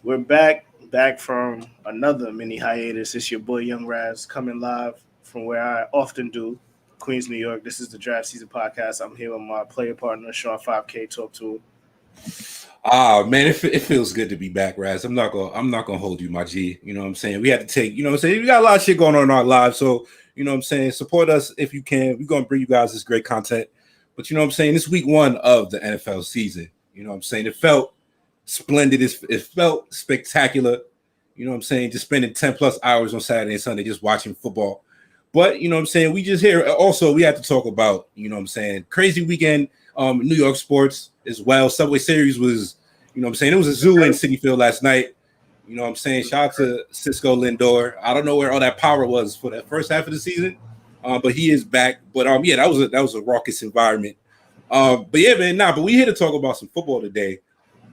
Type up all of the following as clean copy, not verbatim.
We're back from another mini hiatus. It's your boy Young Raz coming live from where I often do, Queens, New York. This is the Draft Season Podcast. I'm here with my player partner, Sean 5K. Talk to. Ah man, it feels good to be back, Raz. I'm not gonna hold you, my G. You know what I'm saying? We had to take, you know what I'm saying? We got a lot of shit going on in our lives. So, you know what I'm saying, support us if you can. We're gonna bring you guys this great content. But you know what I'm saying? This week one of the NFL season. You know what I'm saying? It felt splendid. It felt spectacular. You know what I'm saying? Just spending 10 plus hours on Saturday and Sunday just watching football. But you know what I'm saying? We just here. Also, we have to talk about, you know what I'm saying, crazy weekend, New York sports as well. Subway Series was, you know what I'm saying, it was a zoo in Citi Field last night. You know what I'm saying? Shout out to Cisco Lindor. I don't know where all that power was for that first half of the season, but he is back. But yeah, that was a raucous environment. But yeah, man, but we here to talk about some football today.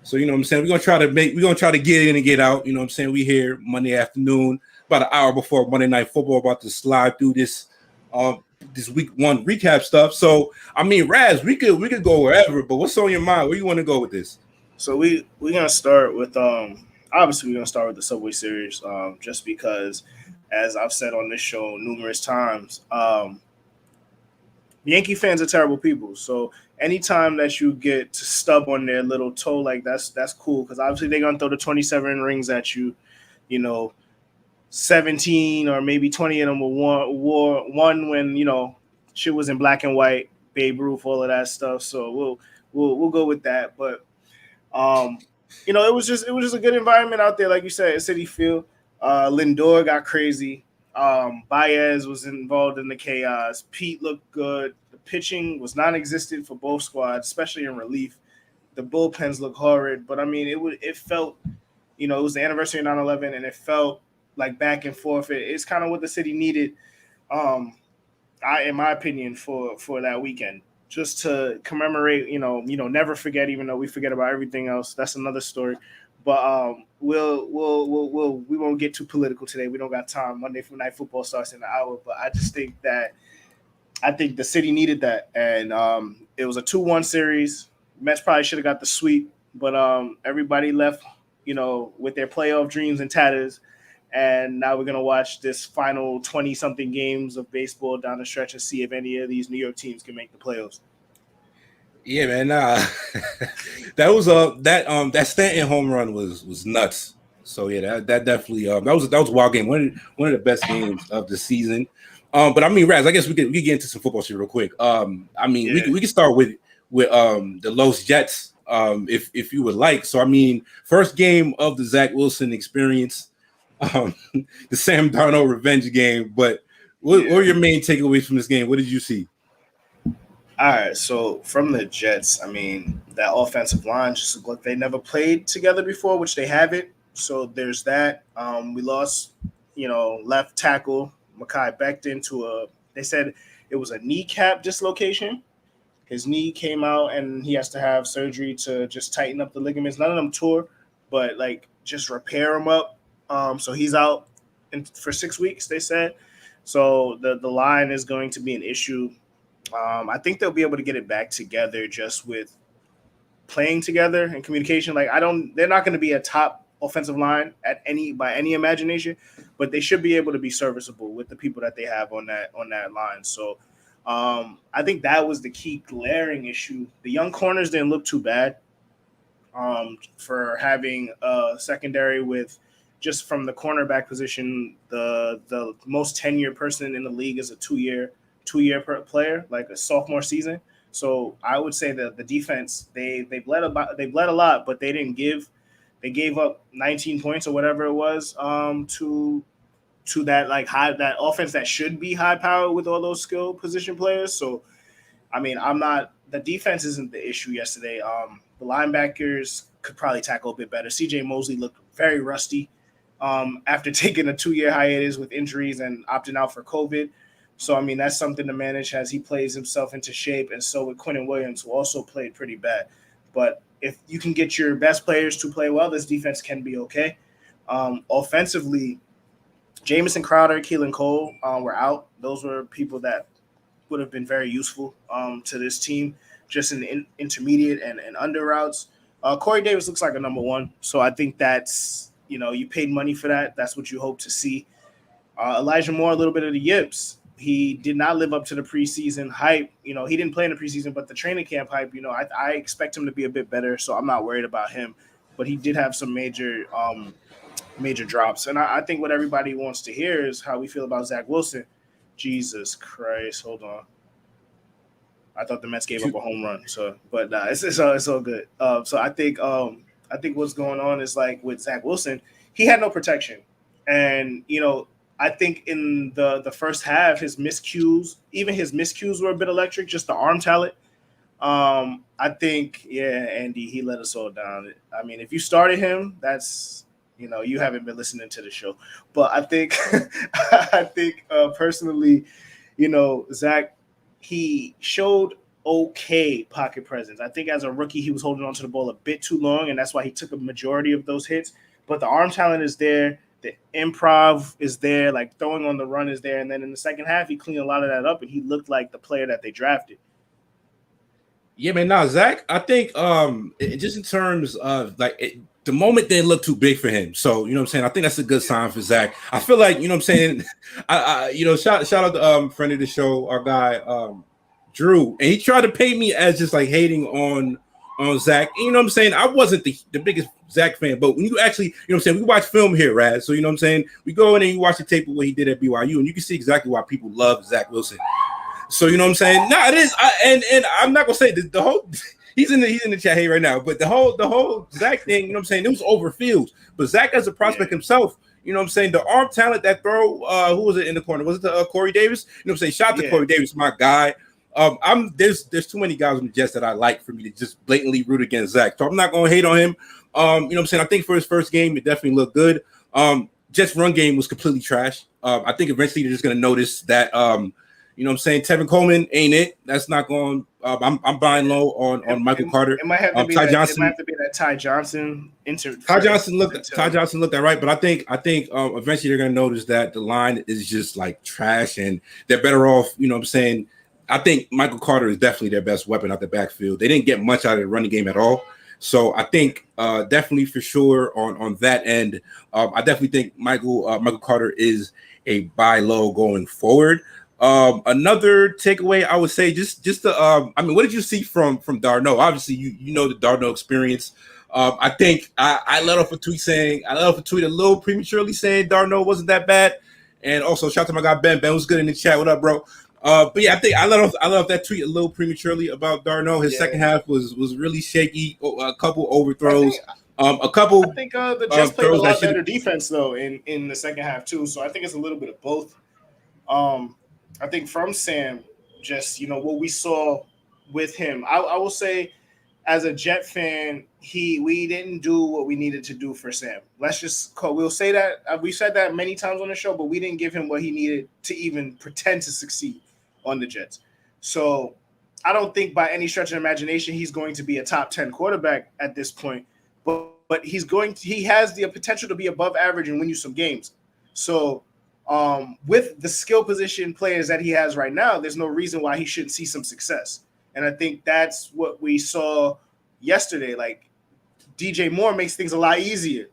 So you know what I'm saying? We're gonna try to get in and get out. You know what I'm saying? We here Monday afternoon, about an hour before Monday Night Football, about to slide through this week one recap stuff. So I mean, Raz, we could go wherever, but what's on your mind? Where you want to go with this? So we're gonna start with obviously we're gonna start with the Subway Series just because, as I've said on this show numerous times, Yankee fans are terrible people. So anytime that you get to stub on their little toe, like that's cool because obviously they're gonna throw the 27 rings at you, you know, 17 or maybe 20 of them were one when shit was in black and white, Babe Ruth, all of that stuff. So we'll go with that. But um, it was just a good environment out there, like you said, at City Field. Lindor got crazy. Baez was involved in the chaos. Pete looked good. The pitching was non-existent for both squads, especially in relief. The bullpens look horrid, but I mean, it felt, it was the anniversary of 9/11, and it felt like back and forth. It's kind of what the city needed, um, in my opinion, for that weekend, just to commemorate. Never forget. Even though we forget about everything else, that's another story. But we won't get too political today. We don't got time. Monday night football starts in an hour, but I think the city needed that, and it was a 2-1 series. Mets probably should have got the sweep, but everybody left, with their playoff dreams and tatters. And now we're gonna watch this final 20 something games of baseball down the stretch and see if any of these New York teams can make the playoffs. Yeah, man. That Stanton home run was nuts. So yeah, that definitely that was a wild game. One of the best games of the season. But I mean, Raz, I guess we could get into some football shit real quick. I mean, we Yeah. can start with the Los Jets, if you would like. So I mean, first game of the Zach Wilson experience, um, the Sam Darnold revenge game. But what Yeah. were your main takeaways from this game? What did you see? All right. So from the Jets, I mean, that offensive line just looked like they never played together before, which they haven't. So there's that. We lost, left tackle Makai Becton to a. They said it was a kneecap dislocation. His knee came out, and he has to have surgery to just tighten up the ligaments. None of them tore, but like just repair them up. So he's out for 6 weeks. They said. So the line is going to be an issue. I think they'll be able to get it back together just with playing together and communication. Like I don't, they're not going to be a top offensive line at any by any imagination, but they should be able to be serviceable with the people that they have on that line. So I think that was the key glaring issue. The young corners didn't look too bad for having a secondary with just from the cornerback position. The most tenured person in the league is a two year player, like a sophomore season. So I would say that the defense they bled a lot, but they gave up 19 points or whatever it was to that like high that offense that should be high power with all those skill position players. So I mean, I'm not the defense isn't the issue yesterday. The linebackers could probably tackle a bit better. CJ Mosley looked very rusty after taking a 2 year hiatus with injuries and opting out for COVID. So I mean that's something to manage as he plays himself into shape, and so with Quentin Williams, who also played pretty bad. But if you can get your best players to play well, this defense can be okay. Offensively, Jamison Crowder, Keelan Cole were out. Those were people that would have been very useful to this team, just in the intermediate and under routes. Corey Davis looks like a number one, so I think that's you paid money for that. That's what you hope to see. Elijah Moore, a little bit of the yips. He did not live up to the preseason hype. He didn't play in the preseason, but the training camp hype. I expect him to be a bit better, so I'm not worried about him. But he did have some major drops, and I think what everybody wants to hear is how we feel about Zach Wilson. Jesus Christ, hold on. I thought the Mets gave up a home run, but it's all good. So I think what's going on is like with Zach Wilson, he had no protection, and I think in the first half, his miscues were a bit electric. Just the arm talent. I think Andy, he let us all down. I mean, if you started him, that's you haven't been listening to the show, but I think personally, Zach. He showed okay pocket presence. I think as a rookie, he was holding on to the ball a bit too long, and that's why he took a majority of those hits. But the arm talent is there. The improv is there. Like throwing on the run is there. And then in the second half, he cleaned a lot of that up, and he looked like the player that they drafted. Yeah, man. Now, Zach, I think just in terms of the moment didn't look too big for him. So, you know what I'm saying? I think that's a good sign for Zach. I feel like, you know what I'm saying? Shout out to friend of the show, our guy, Drew. And he tried to paint me as just like hating on Zach. And, you know what I'm saying? I wasn't the biggest Zach fan, but when you actually, you know what I'm saying? We watch film here, Raz. So, you know what I'm saying? We go in and you watch the tape of what he did at BYU, and you can see exactly why people love Zach Wilson. So, you know what I'm saying? Nah, it is. And I'm not going to say the whole – He's in the chat here right now, but the whole Zach thing, you know what I'm saying, it was over Fields. But Zach as a prospect himself, you know what I'm saying, the arm talent, that throw, who was it in the corner? Was it Corey Davis? You know what I'm saying? Shout out to Corey Davis, my guy. There's too many guys on the Jets that I like for me to just blatantly root against Zach. So I'm not gonna hate on him. You know what I'm saying? I think for his first game, it definitely looked good. Jets run game was completely trash. I think eventually they're just gonna notice that you know what I'm saying? Tevin Coleman ain't it. That's not going. I'm buying low on Michael Carter. It might have to be Ty Johnson. It might have to be that Ty Johnson. Ty Johnson looked that right, but I think eventually they're gonna notice that the line is just like trash, and they're better off. You know what I'm saying? I think Michael Carter is definitely their best weapon out the backfield. They didn't get much out of the running game at all. So I think definitely for sure on that end, I definitely think Michael Carter is a buy low going forward. Another takeaway, I would say, just the I mean, what did you see from Darno? Obviously, you know the Darno experience. I think I let off a tweet a little prematurely saying Darno wasn't that bad, and also shout out to my guy Ben. Ben was good in the chat. What up, bro? But yeah, I think I let off that tweet a little prematurely about Darno. His second half was really shaky. A couple overthrows. I think the Jets played a lot better defense though in the second half too. So I think it's a little bit of both. I think from Sam, just what we saw with him, I will say, as a Jet fan, we didn't do what we needed to do for Sam. We'll say that we said that many times on the show, but we didn't give him what he needed to even pretend to succeed on the Jets. So I don't think by any stretch of imagination he's going to be a top 10 quarterback at this point, but he has the potential to be above average and win you some games. So. With the skill position players that he has right now, there's no reason why he shouldn't see some success. And I think that's what we saw yesterday. Like DJ Moore makes things a lot easier.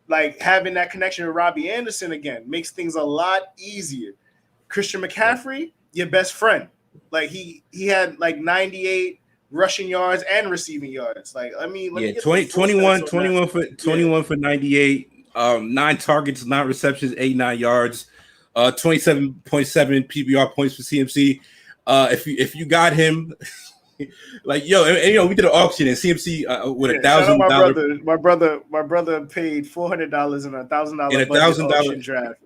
Like having that connection with Robbie Anderson again makes things a lot easier. Christian McCaffrey, your best friend. Like he had like 98 rushing yards and receiving yards. Like, I mean, 21 for 98. 9 targets, 9 receptions, 89 yards, 27.7 PPR points for CMC. If you got him, like and, we did an auction and CMC with $1,000. My brother paid $400 and $1,000 auction draft.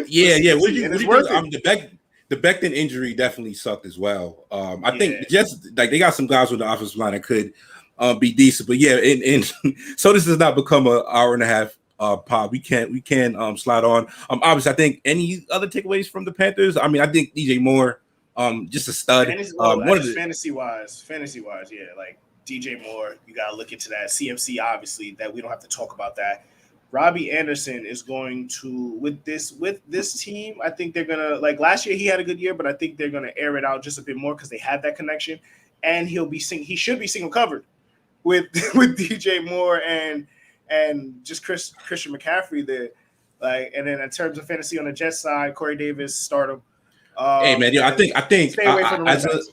yeah. What did you do? The Becton injury definitely sucked as well. I think just like they got some guys with the offensive line that could be decent, but and so this does not become an hour and a half pod. We can slide on. Obviously, I think any other takeaways from the Panthers. I mean, I think DJ Moore, just a stud. Fantasy wise, yeah. Like DJ Moore, you gotta look into that. CMC, obviously, that we don't have to talk about that. Robbie Anderson is going to with this team. I think they're gonna like last year. He had a good year, but I think they're gonna air it out just a bit more because they had that connection, and he should be single covered. with with DJ Moore and just Christian McCaffrey there. Like, and then in terms of fantasy on the Jets side, Corey Davis, start him. Hey man, I think Stay away from the running backs.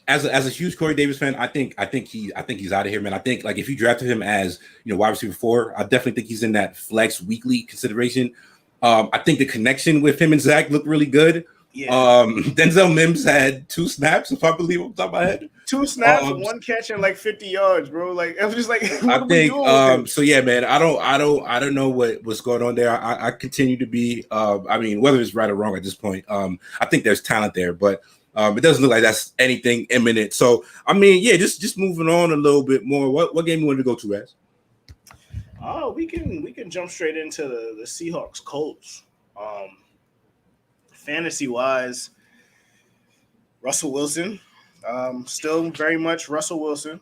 As a huge Corey Davis fan, I think he's out of here, man. I think like if you drafted him as wide receiver 4, I definitely think he's in that flex weekly consideration. I think the connection with him and Zach looked really good. Yeah. Denzel Mims had 2 snaps, if I believe, on top of my head. 2 snaps, 1 catch and like 50 yards, bro. Like I was just like, what I think. So yeah, man. I don't know what's going on there. I continue to be. I mean, whether it's right or wrong at this point, I think there's talent there, but it doesn't look like that's anything imminent. So I mean, yeah, just moving on a little bit more. What game you wanted to go to, Raz? Oh, we can jump straight into the Seahawks Colts. Fantasy wise, Russell Wilson, still very much Russell Wilson.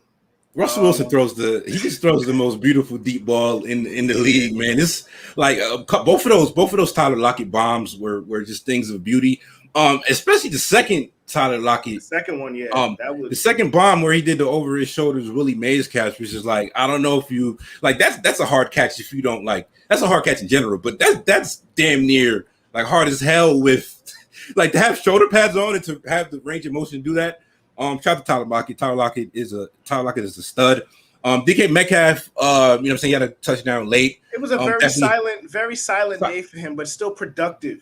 Russell Wilson throws the most beautiful deep ball in the league, man. It's like both of those Tyler Lockett bombs were just things of beauty. Especially the second Tyler Lockett. The second one, yeah. That was the second bomb where he did the over his shoulders Willie Mays catch, which is like, I don't know if you like that's a hard catch if you don't like. That's a hard catch in general, but that's damn near like hard as hell with like to have shoulder pads on and to have the range of motion to do that. Shout out to Tyler Lockett. Tyler Lockett is a stud. DK Metcalf, you know what I'm saying, he had a touchdown late. It was a very silent day for him, but still productive.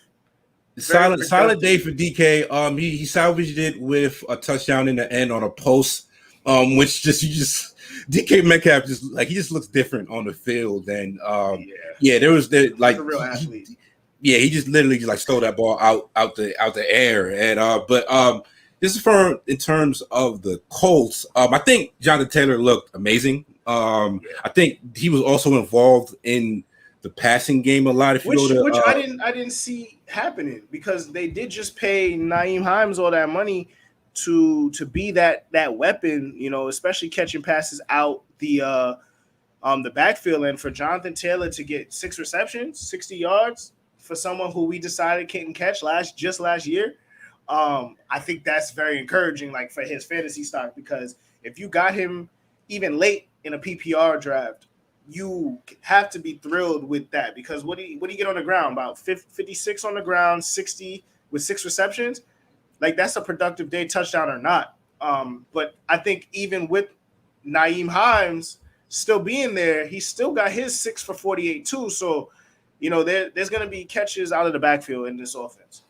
Silent day for DK. He salvaged it with a touchdown in the end on a post. Which DK Metcalf he just looks different on the field than there was like a real athlete. He just literally just like stole that ball out the air. And but this is in terms of the Colts. I think Jonathan Taylor looked amazing. I think he was also involved in the passing game a lot. Which I didn't see happening because they did just pay Nyheim Hines all that money to be that weapon, especially catching passes out the backfield. And for Jonathan Taylor to get 6 receptions, 60 yards for someone who we decided couldn't catch last year, I think that's very encouraging, like for his fantasy stock, because if you got him even late in a PPR draft, you have to be thrilled with that because what do you get on the ground? About 56 on the ground, 60 with 6 receptions. Like that's a productive day, touchdown or not. But I think even with Nyheim Hines still being there, he still got his 6 for 48 too. So, there's going to be catches out of the backfield in this offense.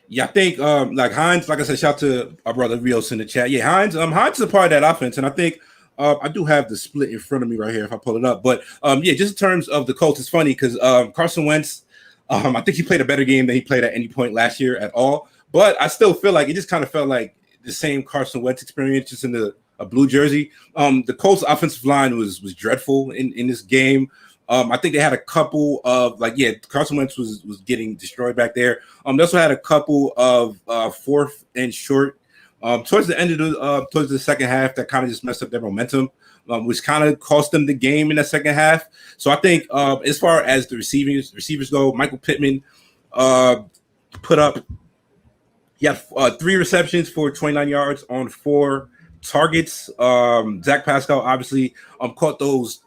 Yeah, I think like Hines, like I said, shout out to our brother Rios in the chat. Yeah, Hines is a part of that offense, and I think I do have the split in front of me right here if I pull it up. But just in terms of the Colts, it's funny because Carson Wentz, I think he played a better game than he played at any point last year at all. But I still feel like it just kind of felt like the same Carson Wentz experience, just in a blue jersey. The Colts offensive line was dreadful in this game. I think they had a couple of Carson Wentz was getting destroyed back there. They also had a couple of 4th and short towards the end of towards the second half that kind of just messed up their momentum, which kind of cost them the game in the second half. So I think as far as the receivers go, Michael Pittman put up 3 receptions for 29 yards on 4 targets. Zach Pascal obviously caught those.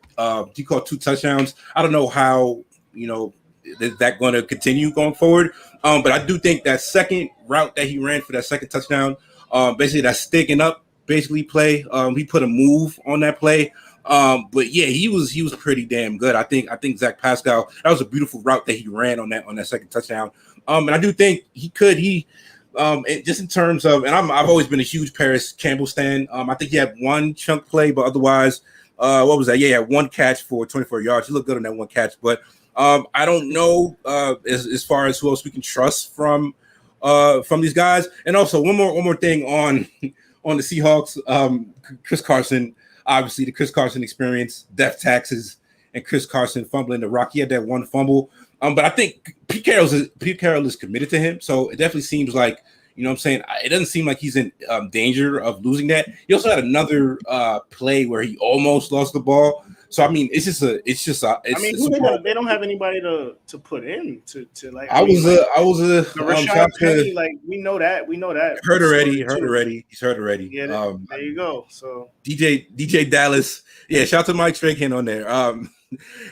He caught 2 touchdowns. I don't know how is that going to continue going forward. But I do think that second route that he ran for that second touchdown, basically that sticking up play. He put a move on that play. But yeah, he was pretty damn good. I think Zach Pascal, that was a beautiful route that he ran on that second touchdown. And I do think just in terms of, and I've always been a huge Paris Campbell stan. I think he had 1 chunk play, but otherwise, what was that? Yeah, he had 1 catch for 24 yards. He looked good on that 1 catch, but I don't know as far as who else we can trust from these guys. And also one more thing on the Seahawks. Chris Carson, obviously the Chris Carson experience, death taxes, and Chris Carson fumbling the rock. He had that 1 fumble. But I think Pete Carroll is committed to him, so it definitely seems like, what I'm saying, it doesn't seem like he's in danger of losing that. He also had another play where he almost lost the ball. So I mean, it's I mean, who they don't have anybody to put in to like. I was Rashad Penny, like we know that. Heard already. He's heard already. Yeah, there you go. So DJ Dallas, yeah. Shout out to Mike Strahan on there.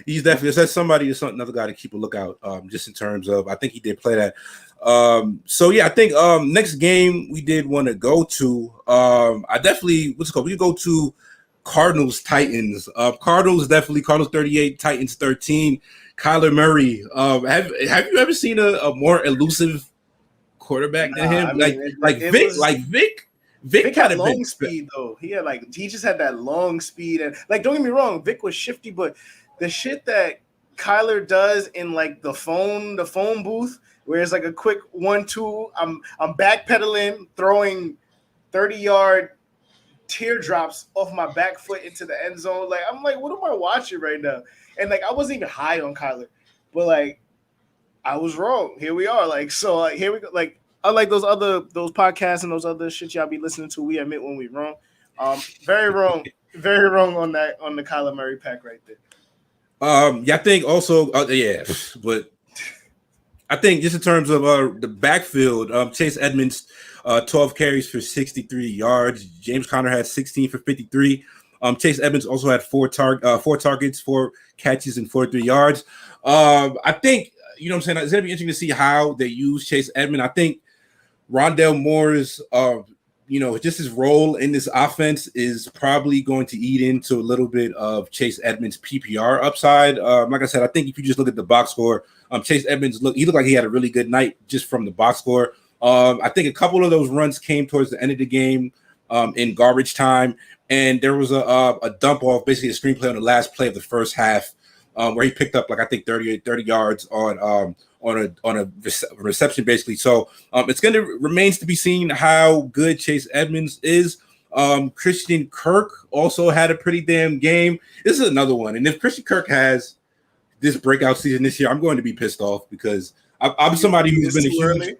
He's definitely that's somebody. That's another guy to keep a lookout. Just in terms of, I think he did play that. So yeah, I think next game we did want to go to. I definitely what's it called? We go to Cardinals Titans. Cardinals 38, Titans 13. Kyler Murray. Have you ever seen a more elusive quarterback than him? I mean, Vic had long speed though. He just had that long speed, and like don't get me wrong, Vic was shifty, but the shit that Kyler does in like the phone booth, where it's like a quick 1-2, I'm backpedaling, throwing 30-yard teardrops off my back foot into the end zone. Like I'm like, what am I watching right now? And like I wasn't even high on Kyler, but like I was wrong. Here we are. Like so, like here we go. Like unlike those podcasts and those other shit y'all be listening to, we admit when we wrong. Very wrong on the Kyler Murray pack right there. Yeah, I think also, but I think just in terms of the backfield, Chase Edmonds, 12 carries for 63 yards. James Conner had 16 for 53. Chase Edmonds also had four targets, 4 catches, and 43 yards. I think, you know what I'm saying, it's going to be interesting to see how they use Chase Edmonds. I think Rondale Moore's, just his role in this offense is probably going to eat into a little bit of Chase Edmonds' PPR upside. Like I said, I think if you just look at the box score, Chase Edmonds looked like he had a really good night just from the box score. I think a couple of those runs came towards the end of the game in garbage time, and there was a dump off, basically a screenplay on the last play of the first half, where he picked up like I think 30 yards on a reception, basically. So it's going to remains to be seen how good Chase Edmonds is. Christian Kirk also had a pretty damn game. This is another one, and if Christian Kirk has this breakout season this year, I'm going to be pissed off because I'm somebody who's been a huge.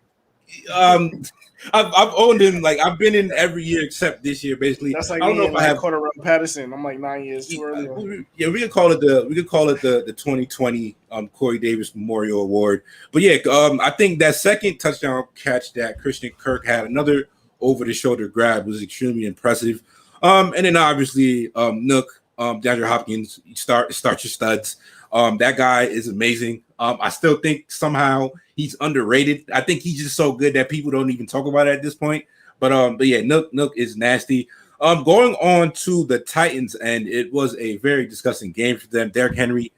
I've owned him, like I've been in every year except this year, basically. That's like I don't know if I have Cordero Patterson. I'm like 9 years too early. Yeah, we could call it the 2020 Corey Davis Memorial Award. But yeah, I think that second touchdown catch that Christian Kirk had, another over the shoulder grab, was extremely impressive. And then obviously Nook, DeAndre Hopkins, start your studs. That guy is amazing. I still think somehow he's underrated. I think he's just so good that people don't even talk about it at this point. But yeah, Nook is nasty. Going on to the Titans, and it was a very disgusting game for them. Derrick Henry,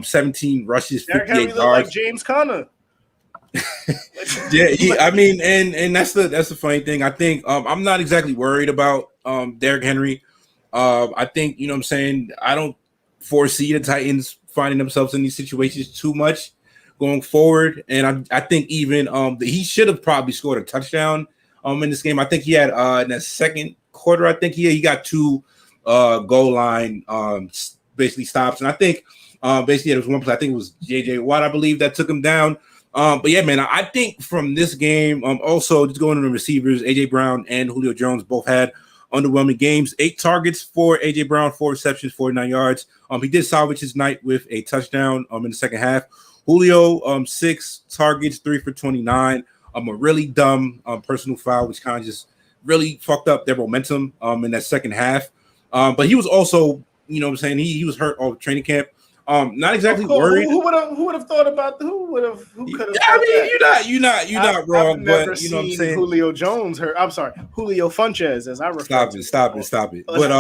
17 rushes, 58 yards. Like James Conner. Yeah, I mean, and that's the funny thing. I think I'm not exactly worried about Derrick Henry. I think, you know what I'm saying, I don't foresee the Titans finding themselves in these situations too much going forward. And I think even he should have probably scored a touchdown in this game. I think he had in that second quarter, I think he got 2 goal line basically stops. And I think basically there was one play, I think it was JJ Watt, I believe, that took him down. But yeah, man, I think from this game, also just going to the receivers, AJ Brown and Julio Jones both had underwhelming games. 8 targets for AJ Brown, 4 receptions, 49 yards. He did salvage his night with a touchdown in the second half. Julio, 6 targets, 3 for 29. A really dumb personal foul, which kind of just really fucked up their momentum in that second half. But he was also, you know what I'm saying, he was hurt all training camp. Not exactly worried. Who would have thought about who could have? I mean, you're not wrong, but you know what I'm saying. Julio Jones hurt. I'm sorry, Julio Funches, as I refer to. Stop it. But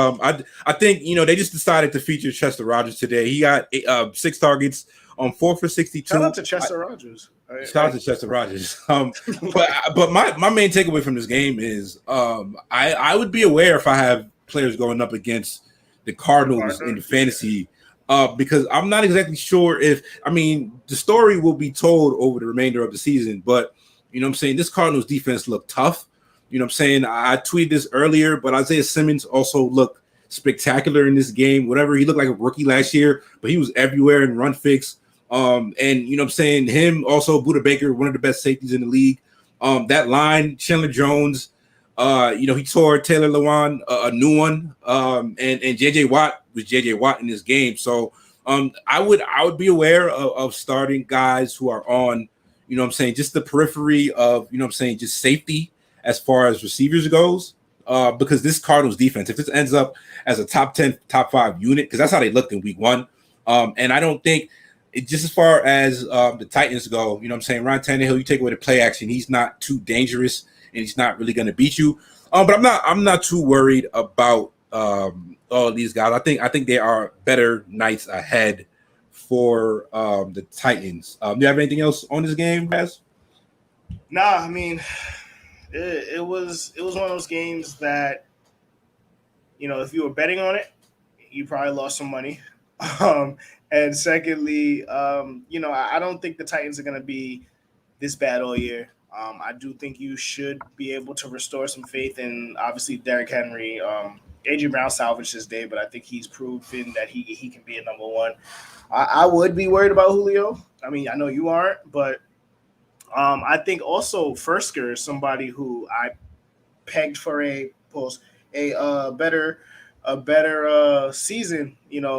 I think, you know, they just decided to feature Chester Rogers today. He got 6 targets, 4 for 62. Shout out to Chester Rogers. Shout out to Chester Rogers. But my main takeaway from this game is I would be aware if I have players going up against the Cardinals in the fantasy. Because I'm not exactly sure the story will be told over the remainder of the season, but you know what I'm saying, this Cardinals defense looked tough. You know what I'm saying? I tweeted this earlier, but Isaiah Simmons also looked spectacular in this game. Whatever, he looked like a rookie last year, but he was everywhere in run fix. And you know what I'm saying, him also, Budda Baker, one of the best safeties in the league. That line, Chandler Jones, He tore Taylor Lewan a new one. And JJ Watt was JJ Watt in this game. So I would be aware of starting guys who are on, just the periphery of, just safety as far as receivers goes. Because this Cardinals defense, if this ends up as a top 10, top 5 unit, because that's how they looked in week 1. And I don't think just as far as the Titans go, Ryan Tannehill, you take away the play action, he's not too dangerous and he's not really going to beat you. But I'm not too worried about all of these guys. I think there are better nights ahead for the Titans. Do you have anything else on this game, Baz? Nah, I mean, it was one of those games that, if you were betting on it, you probably lost some money. And secondly, I don't think the Titans are going to be this bad all year. I do think you should be able to restore some faith in, obviously, Derrick Henry. A.J. Brown salvaged his day, but I think he's proven that he can be a number one. I would be worried about Julio. I mean, I know you aren't, but I think also Fursker is somebody who I pegged for a better season.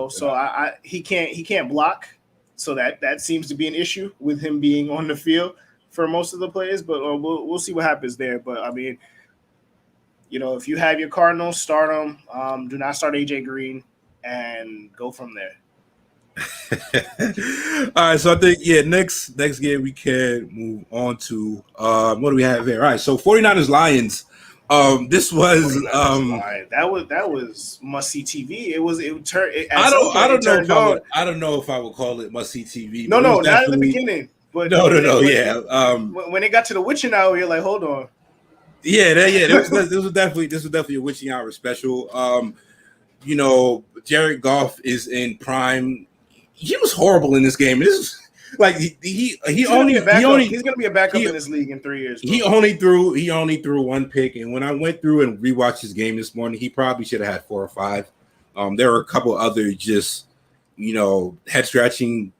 So he can't block, so that seems to be an issue with him being on the field for most of the plays, but we'll see what happens there. But I mean, if you have your Cardinals, start them. Do not start AJ Green and go from there. All right, so I think next game we can move on to what do we have here? All right, so 49ers Lions. This was that was must see TV. I don't know if I would call it must see TV. No, not at the beginning. But no. Yeah. When it got to the witching hour, you're like, hold on. This was definitely a witching hour special. Jared Goff is in prime. He was horrible in this game. This is like he's gonna be a backup in this league in 3 years. Bro. He only threw one pick, and when I went through and rewatched his game this morning, he probably should have had 4 or 5. There were a couple other just head scratching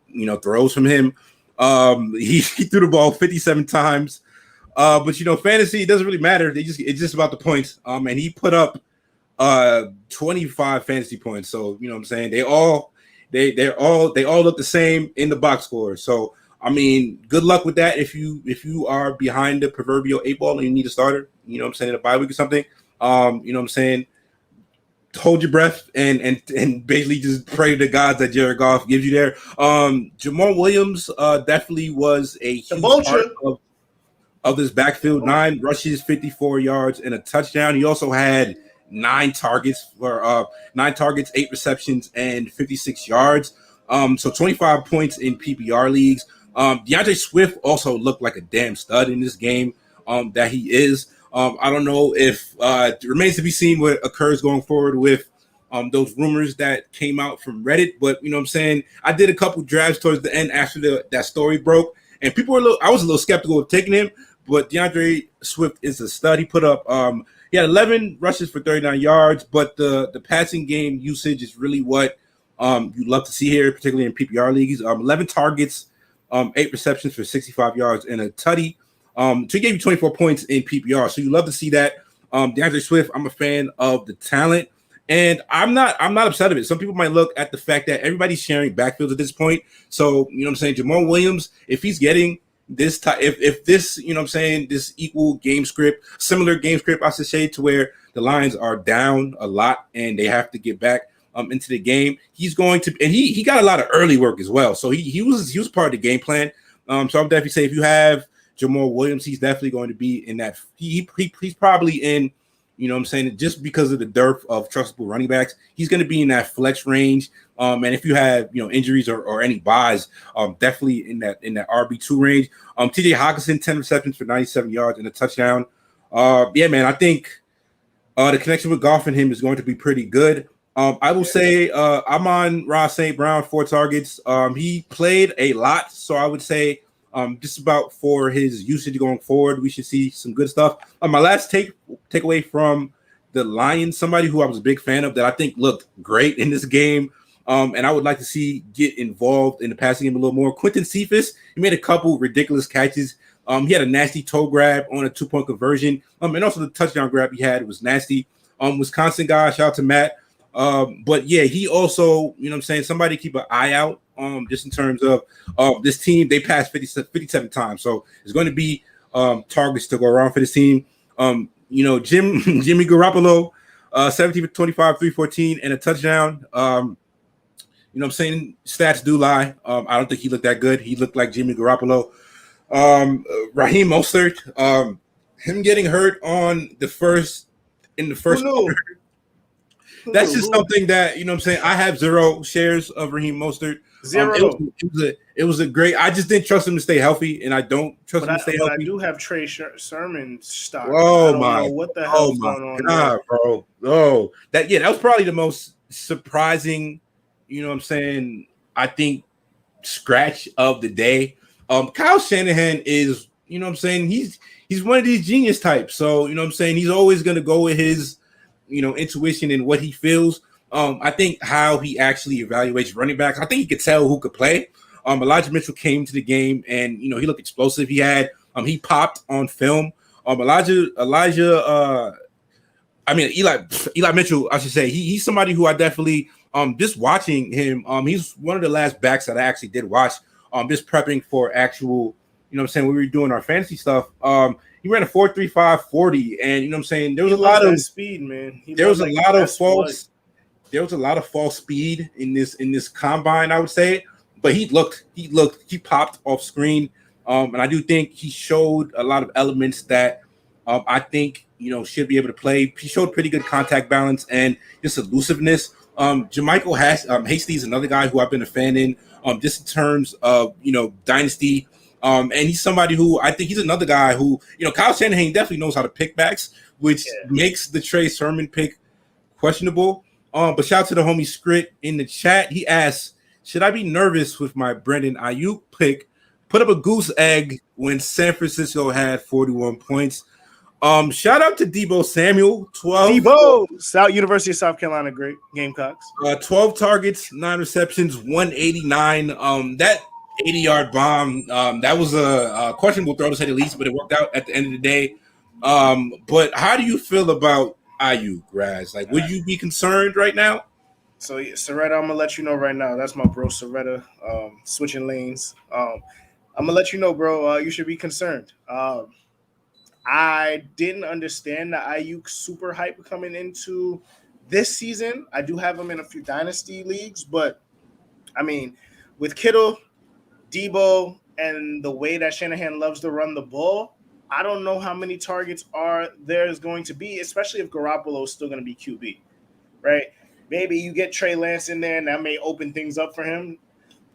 throws from him. He threw the ball 57 times. But fantasy, it doesn't really matter. It's just about the points. And he put up 25 fantasy points. So what I'm saying, they all look the same in the box score. So I mean, good luck with that if you are behind the proverbial 8 ball and you need a starter, in a bye week or something. Hold your breath and basically just pray to the gods that Jared Goff gives you there. Jamal Williams definitely was a huge part of this backfield. 9 rushes, 54 yards, and a touchdown. He also had 9 targets, 8 receptions, and 56 yards. So 25 points in PPR leagues. DeAndre Swift also looked like a damn stud in this game. That he is. I don't know if it remains to be seen what occurs going forward with those rumors that came out from Reddit. But I did a couple drafts towards the end after that story broke, and I was a little skeptical of taking him. But DeAndre Swift is a stud. He put up he had 11 rushes for 39 yards, but the passing game usage is really what you love to see here, particularly in PPR leagues. 11 targets, 8 receptions for 65 yards and a tutty. So he gave you 24 points in PPR. So you love to see that. DeAndre Swift, I'm a fan of the talent, and I'm not upset of it. Some people might look at the fact that everybody's sharing backfields at this point. So Jamal Williams, if he's getting this if this this equal game script, similar game script, I should say, to where the Lions are down a lot and they have to get back into the game, he's going to, and he got a lot of early work as well. So he was part of the game plan. So I'm definitely saying if you have Jamal Williams, he's definitely going to be in that. He's probably in, just because of the dearth of trustable running backs, he's going to be in that flex range. And if you have, injuries or any buys, definitely in that RB2 range. TJ Hockenson, 10 receptions for 97 yards and a touchdown. Man, I think the connection with Goff and him is going to be pretty good. I will say I'm on Ross St. Brown, 4 targets. He played a lot, so I would say just about for his usage going forward, we should see some good stuff. My last takeaway from the Lions, somebody who I was a big fan of that I think looked great in this game, and I would like to see get involved in the passing game a little more. Quentin Cephas, he made a couple ridiculous catches. He had a nasty toe grab on a 2-point conversion. And also the touchdown grab he had was nasty. Wisconsin guy, shout out to Matt. But yeah, he also, you know what I'm saying, somebody keep an eye out just in terms of this team. They passed 57 times. So it's going to be targets to go around for this team. Jimmy Garoppolo, 17 for 25, 314, and a touchdown. You know what I'm saying? Stats do lie. I don't think he looked that good. He looked like Jimmy Garoppolo. Raheem Mostert, him getting hurt in the first quarter. That's just something that, you know what I'm saying? I have 0 shares of Raheem Mostert. 0. It was a great. I just didn't trust him to stay healthy, and I don't trust him to stay healthy. I do have Trey Sermon stock. Oh I don't my! know what the hell's going on God, there. bro! Oh, that was probably the most surprising. You know what I'm saying? I think scratch of the day. Kyle Shanahan is, you know what I'm saying? He's one of these genius types. So, you know what I'm saying? He's always going to go with his, intuition and what he feels. I think how he actually evaluates running backs, I think he could tell who could play. Elijah Mitchell came to the game and, he looked explosive. He popped on film. Eli Mitchell, I should say, he's somebody who I definitely, just watching him, he's one of the last backs that I actually did watch, just prepping for actual, you know what I'm saying, when we were doing our fantasy stuff. He ran a 4.35 40, and you know what I'm saying, there was a lot of speed, man. There was a lot of false speed in this combine, I would say, but he popped off screen. And I do think he showed a lot of elements that I think, should be able to play. He showed pretty good contact balance and just elusiveness. Jermichael Hasty is another guy who I've been a fan in, just in terms of, dynasty. And he's somebody who I think he's another guy who, Kyle Shanahan definitely knows how to pick backs, which makes the Trey Sermon pick questionable. But shout out to the homie Scrit in the chat. He asks, should I be nervous with my Brandon Ayuk pick? Put up a goose egg when San Francisco had 41 points. Shout out to Deebo Samuel, 12. Deebo, University of South Carolina, great Gamecocks. 12 targets, 9 receptions, 189. That 80-yard bomb, that was a questionable throw to say the least, but it worked out at the end of the day. But how do you feel about Ayuk, Raz? Like, would you be concerned right now? So, Soretta, I'm going to let you know right now. That's my bro, Soretta, switching lanes. I'm going to let you know, bro, you should be concerned. I didn't understand the Ayuk super hype coming into this season. I do have him in a few dynasty leagues, but, I mean, with Kittle, Deebo, and the way that Shanahan loves to run the ball, I don't know how many targets there's going to be, especially if Garoppolo is still going to be QB, right? Maybe you get Trey Lance in there, and that may open things up for him.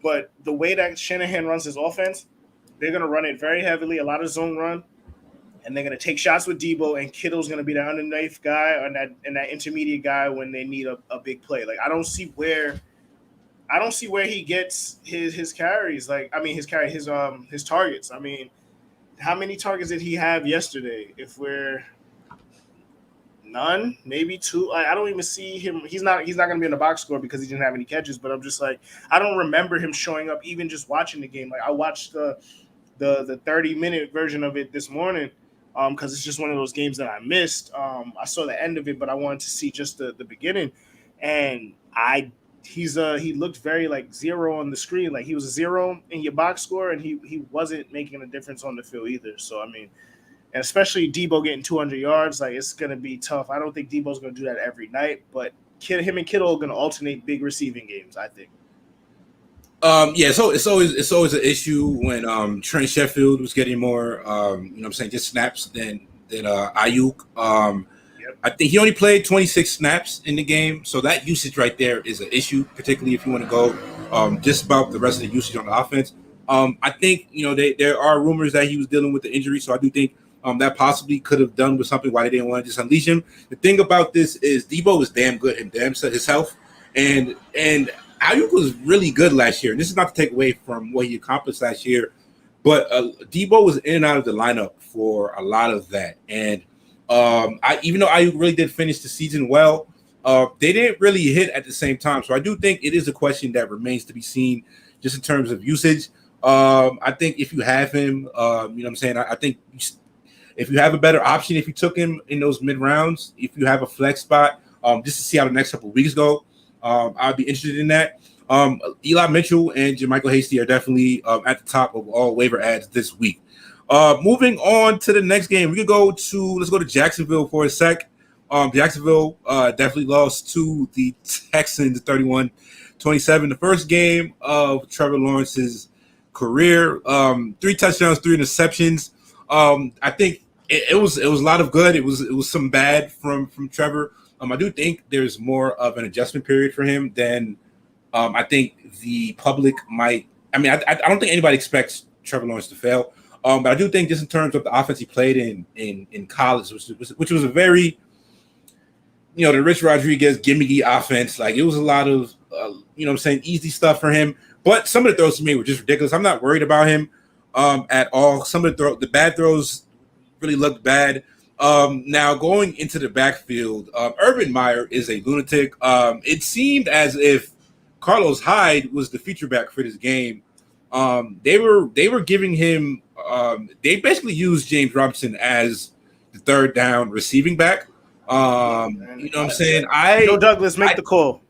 But the way that Shanahan runs his offense, they're going to run it very heavily, a lot of zone run, and they're going to take shots with Deebo, and Kittle's going to be that underneath guy and that intermediate guy when they need a big play. Like, I don't see where he gets his carries. Like, I mean, his targets. I mean, how many targets did he have yesterday? If we're none, maybe 2. I don't even see him. He's not going to be in the box score because he didn't have any catches. But I'm just like, I don't remember him showing up even just watching the game. Like, I watched the 30-minute version of it this morning because it's just one of those games that I missed. I saw the end of it, but I wanted to see just the beginning, and he looked very like 0 on the screen. Like, he was a 0 in your box score, and he wasn't making a difference on the field either. So, I mean, and especially Deebo getting 200 yards, like, it's going to be tough. I don't think Deebo's going to do that every night, but him and Kittle are going to alternate big receiving games, I think. So it's always an issue when Trent Sheffield was getting more just snaps than Ayuk. I think he only played 26 snaps in the game, so that usage right there is an issue, particularly if you want to go just about the rest of the usage on the offense. I think there are rumors that he was dealing with the injury, so I do think that possibly could have done with something why they didn't want to just unleash him. The thing about this is Deebo was damn good and damn set his health, and Ayuk was really good last year. And this is not to take away from what he accomplished last year, but Deebo was in and out of the lineup for a lot of that. And even though Ayuk really did finish the season well, they didn't really hit at the same time. So I do think it is a question that remains to be seen just in terms of usage. I think if you have him, you know what I'm saying. I think if you have a better option, if you took him in those mid rounds, if you have a flex spot, just to see how the next couple of weeks go, I'd be interested in that. Eli Mitchell and JaMychal Hasty are definitely at the top of all waiver ads this week. Moving on to the next game, let's go to Jacksonville for a sec. Jacksonville definitely lost to the Texans 31-27. The first game of Trevor Lawrence's career. 3 touchdowns, 3 interceptions. I think it was a lot of good. It was some bad from Trevor. I do think there's more of an adjustment period for him than I think the public might. I mean, I don't think anybody expects Trevor Lawrence to fail. But I do think just in terms of the offense he played in college, which was a very, the Rich Rodriguez gimmicky offense. Like it was a lot of, easy stuff for him. But some of the throws to me were just ridiculous. I'm not worried about him at all. Some of the bad throws really looked bad. Now going into the backfield, Urban Meyer is a lunatic. It seemed as if Carlos Hyde was the feature back for this game. They were giving him. They basically used James Robinson as the third down receiving back. You know what I'm saying? Joe Douglas, make the call.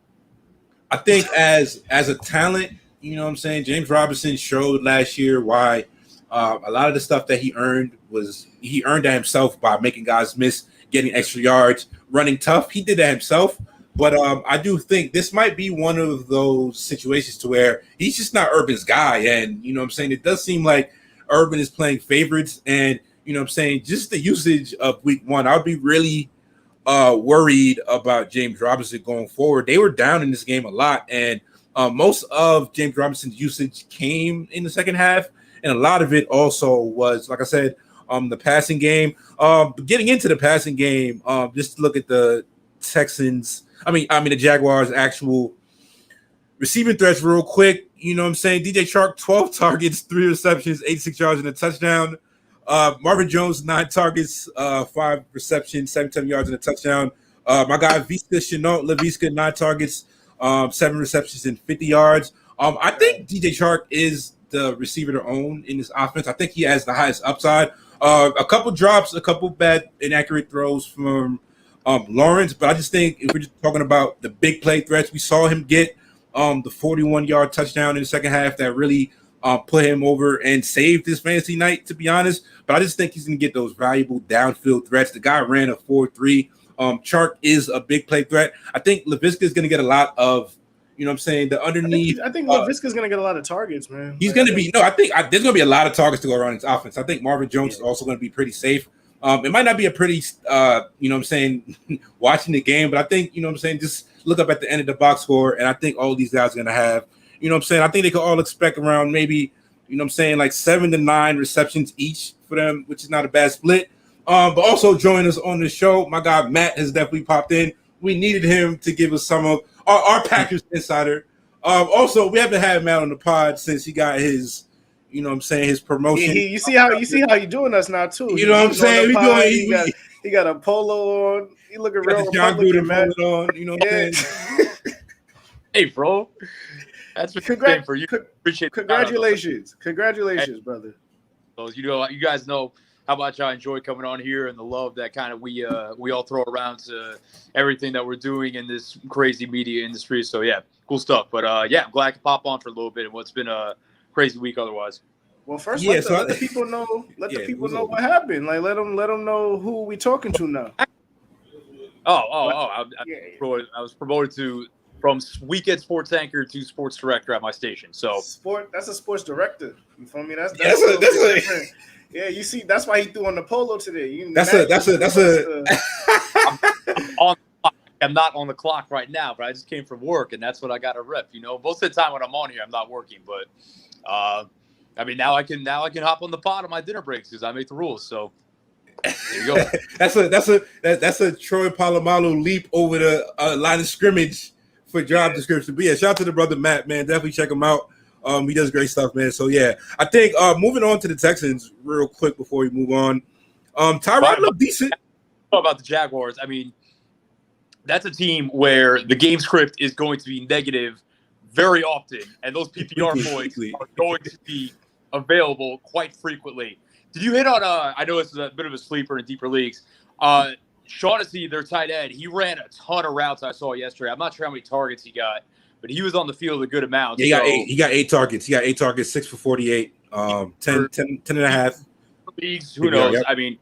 I think as a talent, you know what I'm saying, James Robinson showed last year why a lot of the stuff that he earned that himself by making guys miss, getting extra yards, running tough. He did that himself. But I do think this might be one of those situations to where he's just not Urban's guy. And, you know what I'm saying, it does seem like Urban is playing favorites. And, you know what I'm saying, just the usage of week 1, I would be really worried about James Robinson going forward. They were down in this game a lot. And most of James Robinson's usage came in the second half. And a lot of it also was, like I said, the passing game. Getting into the passing game, just to look at the Texans, the Jaguars' actual receiving threats real quick. You know what I'm saying? DJ Chark, 12 targets, 3 receptions, 86 yards, and a touchdown. Marvin Jones, 9 targets, 5 receptions, 77 yards, and a touchdown. My guy, Viska Shenault, Laviska, 9 targets, 7 receptions, and 50 yards. I think DJ Chark is the receiver to own in this offense. I think he has the highest upside. A couple drops, a couple bad, inaccurate throws from Lawrence, but I just think if we're just talking about the big play threats, we saw him get the 41-yard touchdown in the second half that really put him over and saved his fantasy night, to be honest. But I just think he's going to get those valuable downfield threats. The guy ran a 4.3. Chark is a big play threat. I think Laviska is going to get a lot of, you know what I'm saying, the underneath. I think Laviska is going to get a lot of targets, man. He's going to be – I think there's going to be a lot of targets to go around his offense. I think Marvin Jones is also going to be pretty safe. It might not be a pretty, you know what I'm saying, watching the game, but I think, you know what I'm saying, just look up at the end of the box score, and I think all these guys are going to have, you know what I'm saying, I think they could all expect around maybe, you know what I'm saying, like 7 to 9 receptions each for them, which is not a bad split. But also joining us on the show, my guy Matt has definitely popped in. We needed him to give us some of our Packers insider. Also, we haven't had Matt on the pod since he got his, you know what I'm saying, his promotion. You see how you doing us now too. You know what I'm saying? He got a polo on. He looking real John Gruden man. On. You know what I'm saying? Hey, bro. That's a good thing for you. Appreciate. Congratulations, brother. So you guys know how much I enjoy coming on here and the love that kind of we all throw around to everything that we're doing in this crazy media industry. So yeah, cool stuff. But I'm glad I could pop on for a little bit in what's been a crazy week otherwise. Well, first, let the people know. Let the people know what happened. Like, let them know who we talking to now. I was promoted from weekend sports anchor to sports director at my station. So that's a sports director. You feel me? That's yeah. You see, that's why he threw on the polo today. I'm not on the clock right now, but I just came from work, and that's what I got to rep. You know, most of the time when I'm on here, I'm not working, but now I can hop on the pod on my dinner breaks because I make the rules. So there you go. that's a Troy Polamalu leap over the line of scrimmage for job description. But yeah, shout out to the brother Matt, man. Definitely check him out. He does great stuff, man. So yeah, I think moving on to the Texans real quick before we move on. Tyrod looked decent. About the Jaguars, I mean, that's a team where the game script is going to be negative very often, and those PPR points are going to be available quite frequently. Did you hit on, I know this is a bit of a sleeper in deeper leagues, Shaughnessy, their tight end, he ran a ton of routes I saw yesterday. I'm not sure how many targets he got, but he was on the field a good amount. Yeah, he got 8 targets. He got 8 targets, 6 for 48, 10 and a half. Leagues, who knows? Yep. I mean,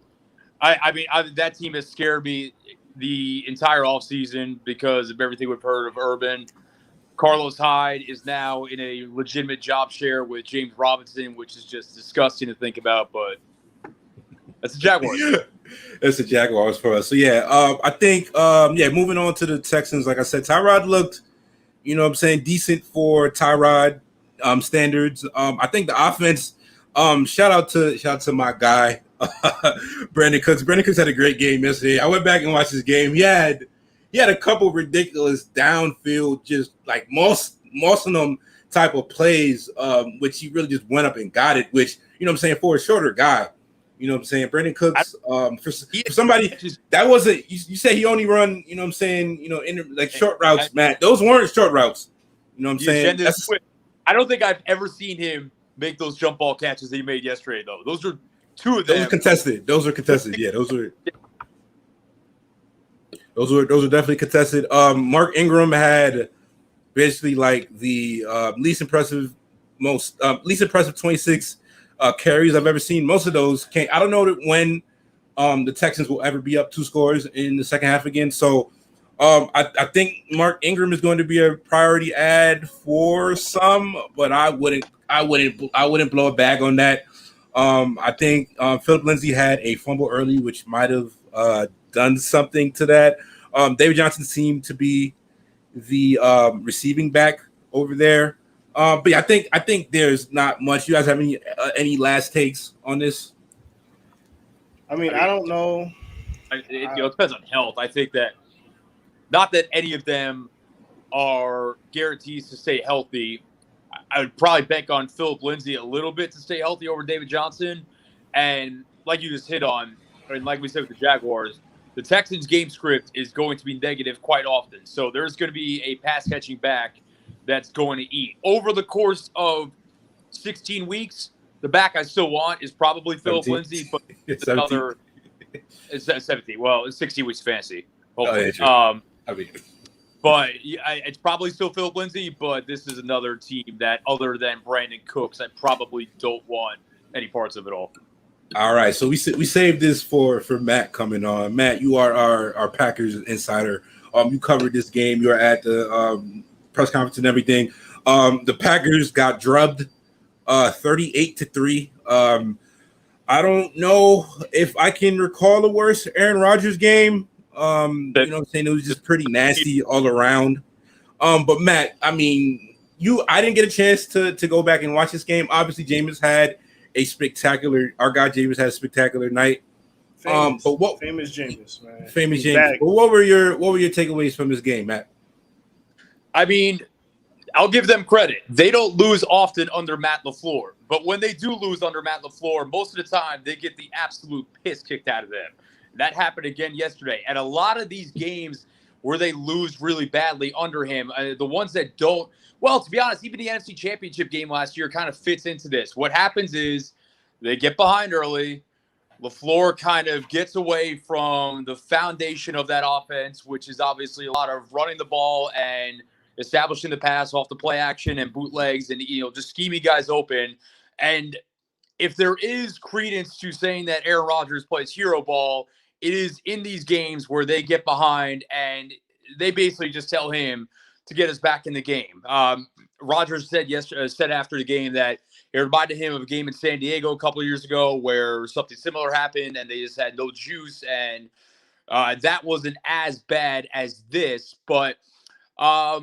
that team has scared me the entire offseason because of everything we've heard of Urban. Carlos Hyde is now in a legitimate job share with James Robinson, which is just disgusting to think about, but that's the Jaguars. That's the Jaguars for us. So, I think, moving on to the Texans, like I said, Tyrod looked, decent for Tyrod standards. I think the offense, shout out to my guy, Brandon Cooks. Brandon Cooks had a great game yesterday. I went back and watched his game. He had a couple ridiculous downfield, just like mossing them type of plays, which he really just went up and got it, which, for a shorter guy, Brandon Cooks, for somebody that wasn't, you say he only run, short routes, Matt. Those weren't short routes. I don't think I've ever seen him make those jump ball catches that he made yesterday, though. Those are two of them. Those were contested. Yeah, those were definitely contested. Mark Ingram had basically like the least impressive 26 carries I've ever seen. Most of those came. I don't know when the Texans will ever be up 2 scores in the second half again. So I think Mark Ingram is going to be a priority add for some, but I wouldn't blow a bag on that. I think Philip Lindsay had a fumble early, which might have done something to that. David Johnson seemed to be the receiving back over there. But yeah, I think there's not much. You guys have any last takes on this? I mean, I don't know. It depends on health. I think that not that any of them are guarantees to stay healthy. I would probably bank on Philip Lindsay a little bit to stay healthy over David Johnson. And like you just hit on, and like we said with the Jaguars, the Texans' game script is going to be negative quite often. So there's going to be a pass-catching back that's going to eat. Over the course of 16 weeks, the back I still want is probably Philip Lindsay, but it's 17. Well, it's 16 weeks fantasy. Hopefully. But it's probably still Philip Lindsay, but this is another team that, other than Brandon Cooks, I probably don't want any parts of it all. All right, so we saved this for Matt coming on. Matt, you are our Packers insider. You covered this game. You were at the press conference and everything. The Packers got drubbed 38-3. I don't know if I can recall the worst Aaron Rodgers game. It was just pretty nasty all around. But Matt, I mean, I didn't get a chance to go back and watch this game. Obviously, Jameis had a spectacular night. Famous Jameis, man. Famous Jameis. But what were your takeaways from this game, Matt? I mean, I'll give them credit. They don't lose often under Matt LaFleur. But when they do lose under Matt LaFleur, most of the time they get the absolute piss kicked out of them. That happened again yesterday. And a lot of these games where they lose really badly under him, the ones that don't, well, to be honest, even the NFC Championship game last year kind of fits into this. What happens is they get behind early. LaFleur kind of gets away from the foundation of that offense, which is obviously a lot of running the ball and establishing the pass off the play action and bootlegs and, just scheming guys open. And if there is credence to saying that Aaron Rodgers plays hero ball, it is in these games where they get behind and they basically just tell him to get us back in the game. Rodgers said after the game that it reminded him of a game in San Diego a couple of years ago where something similar happened and they just had no juice, and that wasn't as bad as this. But I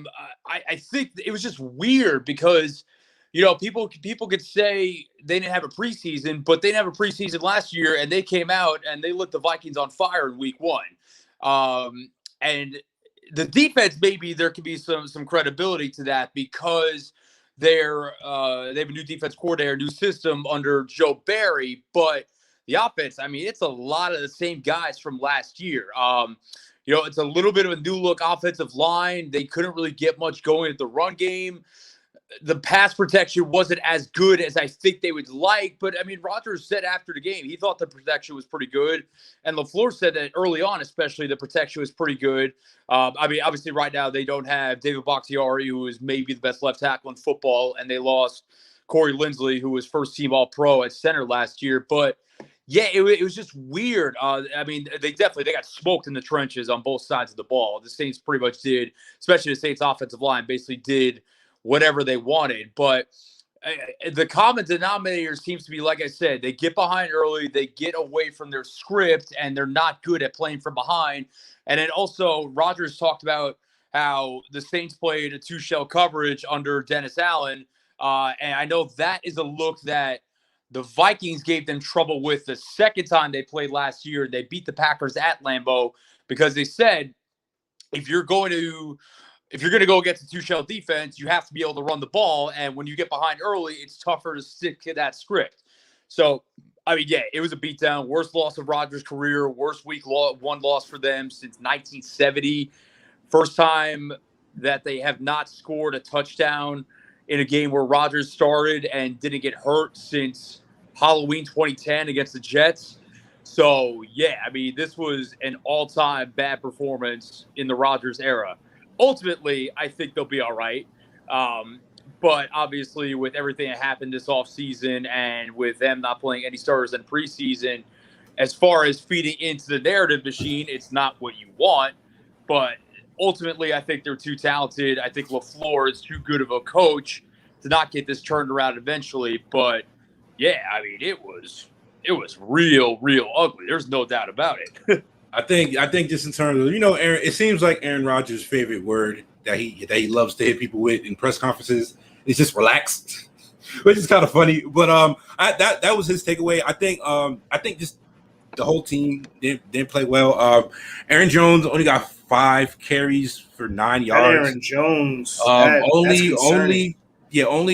think it was just weird because people could say they didn't have a preseason, but they didn't have a preseason last year, and they came out and they lit the Vikings on fire in week 1. And the defense, maybe there could be some credibility to that because they have a new defense coordinator, new system under Joe Barry. But the offense, I mean, it's a lot of the same guys from last year. It's a little bit of a new look offensive line. They couldn't really get much going at the run game. the pass protection wasn't as good as I think they would like. But I mean, Rodgers said after the game he thought the protection was pretty good, and LaFleur said that early on, especially the protection was pretty good. I mean, obviously, right now they don't have David Bakhtiari, who is maybe the best left tackle in football, and they lost Corey Linsley, who was first team All Pro at center last year. But yeah, it was just weird. I mean, they got smoked in the trenches on both sides of the ball. The Saints pretty much did, especially the Saints offensive line, basically did whatever they wanted. But the common denominator seems to be, like I said, they get behind early, they get away from their script, and they're not good at playing from behind. And then also, Rodgers talked about how the Saints played a two-shell coverage under Dennis Allen. And I know that is a look that the Vikings gave them trouble with the second time they played last year. They beat the Packers at Lambeau because they said, if you're going to go against a two-shell defense, you have to be able to run the ball. And when you get behind early, it's tougher to stick to that script. So, I mean, yeah, it was a beatdown. Worst loss of Rodgers' career. Worst week one loss for them since 1970. First time that they have not scored a touchdown in a game where Rodgers started and didn't get hurt since Halloween 2010 against the Jets. So, yeah, I mean, this was an all-time bad performance in the Rodgers era. Ultimately, I think they'll be all right. But obviously, with everything that happened this offseason and with them not playing any starters in preseason, as far as feeding into the narrative machine, it's not what you want. But ultimately, I think they're too talented. I think LaFleur is too good of a coach to not get this turned around eventually. But, yeah, I mean, it was real ugly. There's no doubt about it. I think just in terms of, Aaron, it seems like Aaron Rodgers' favorite word that he loves to hit people with in press conferences is just relax, which is kind of funny. But that was his takeaway. I think just the whole team didn't play well. Aaron Jones only got 5 carries for 9 yards. Aaron Jones, only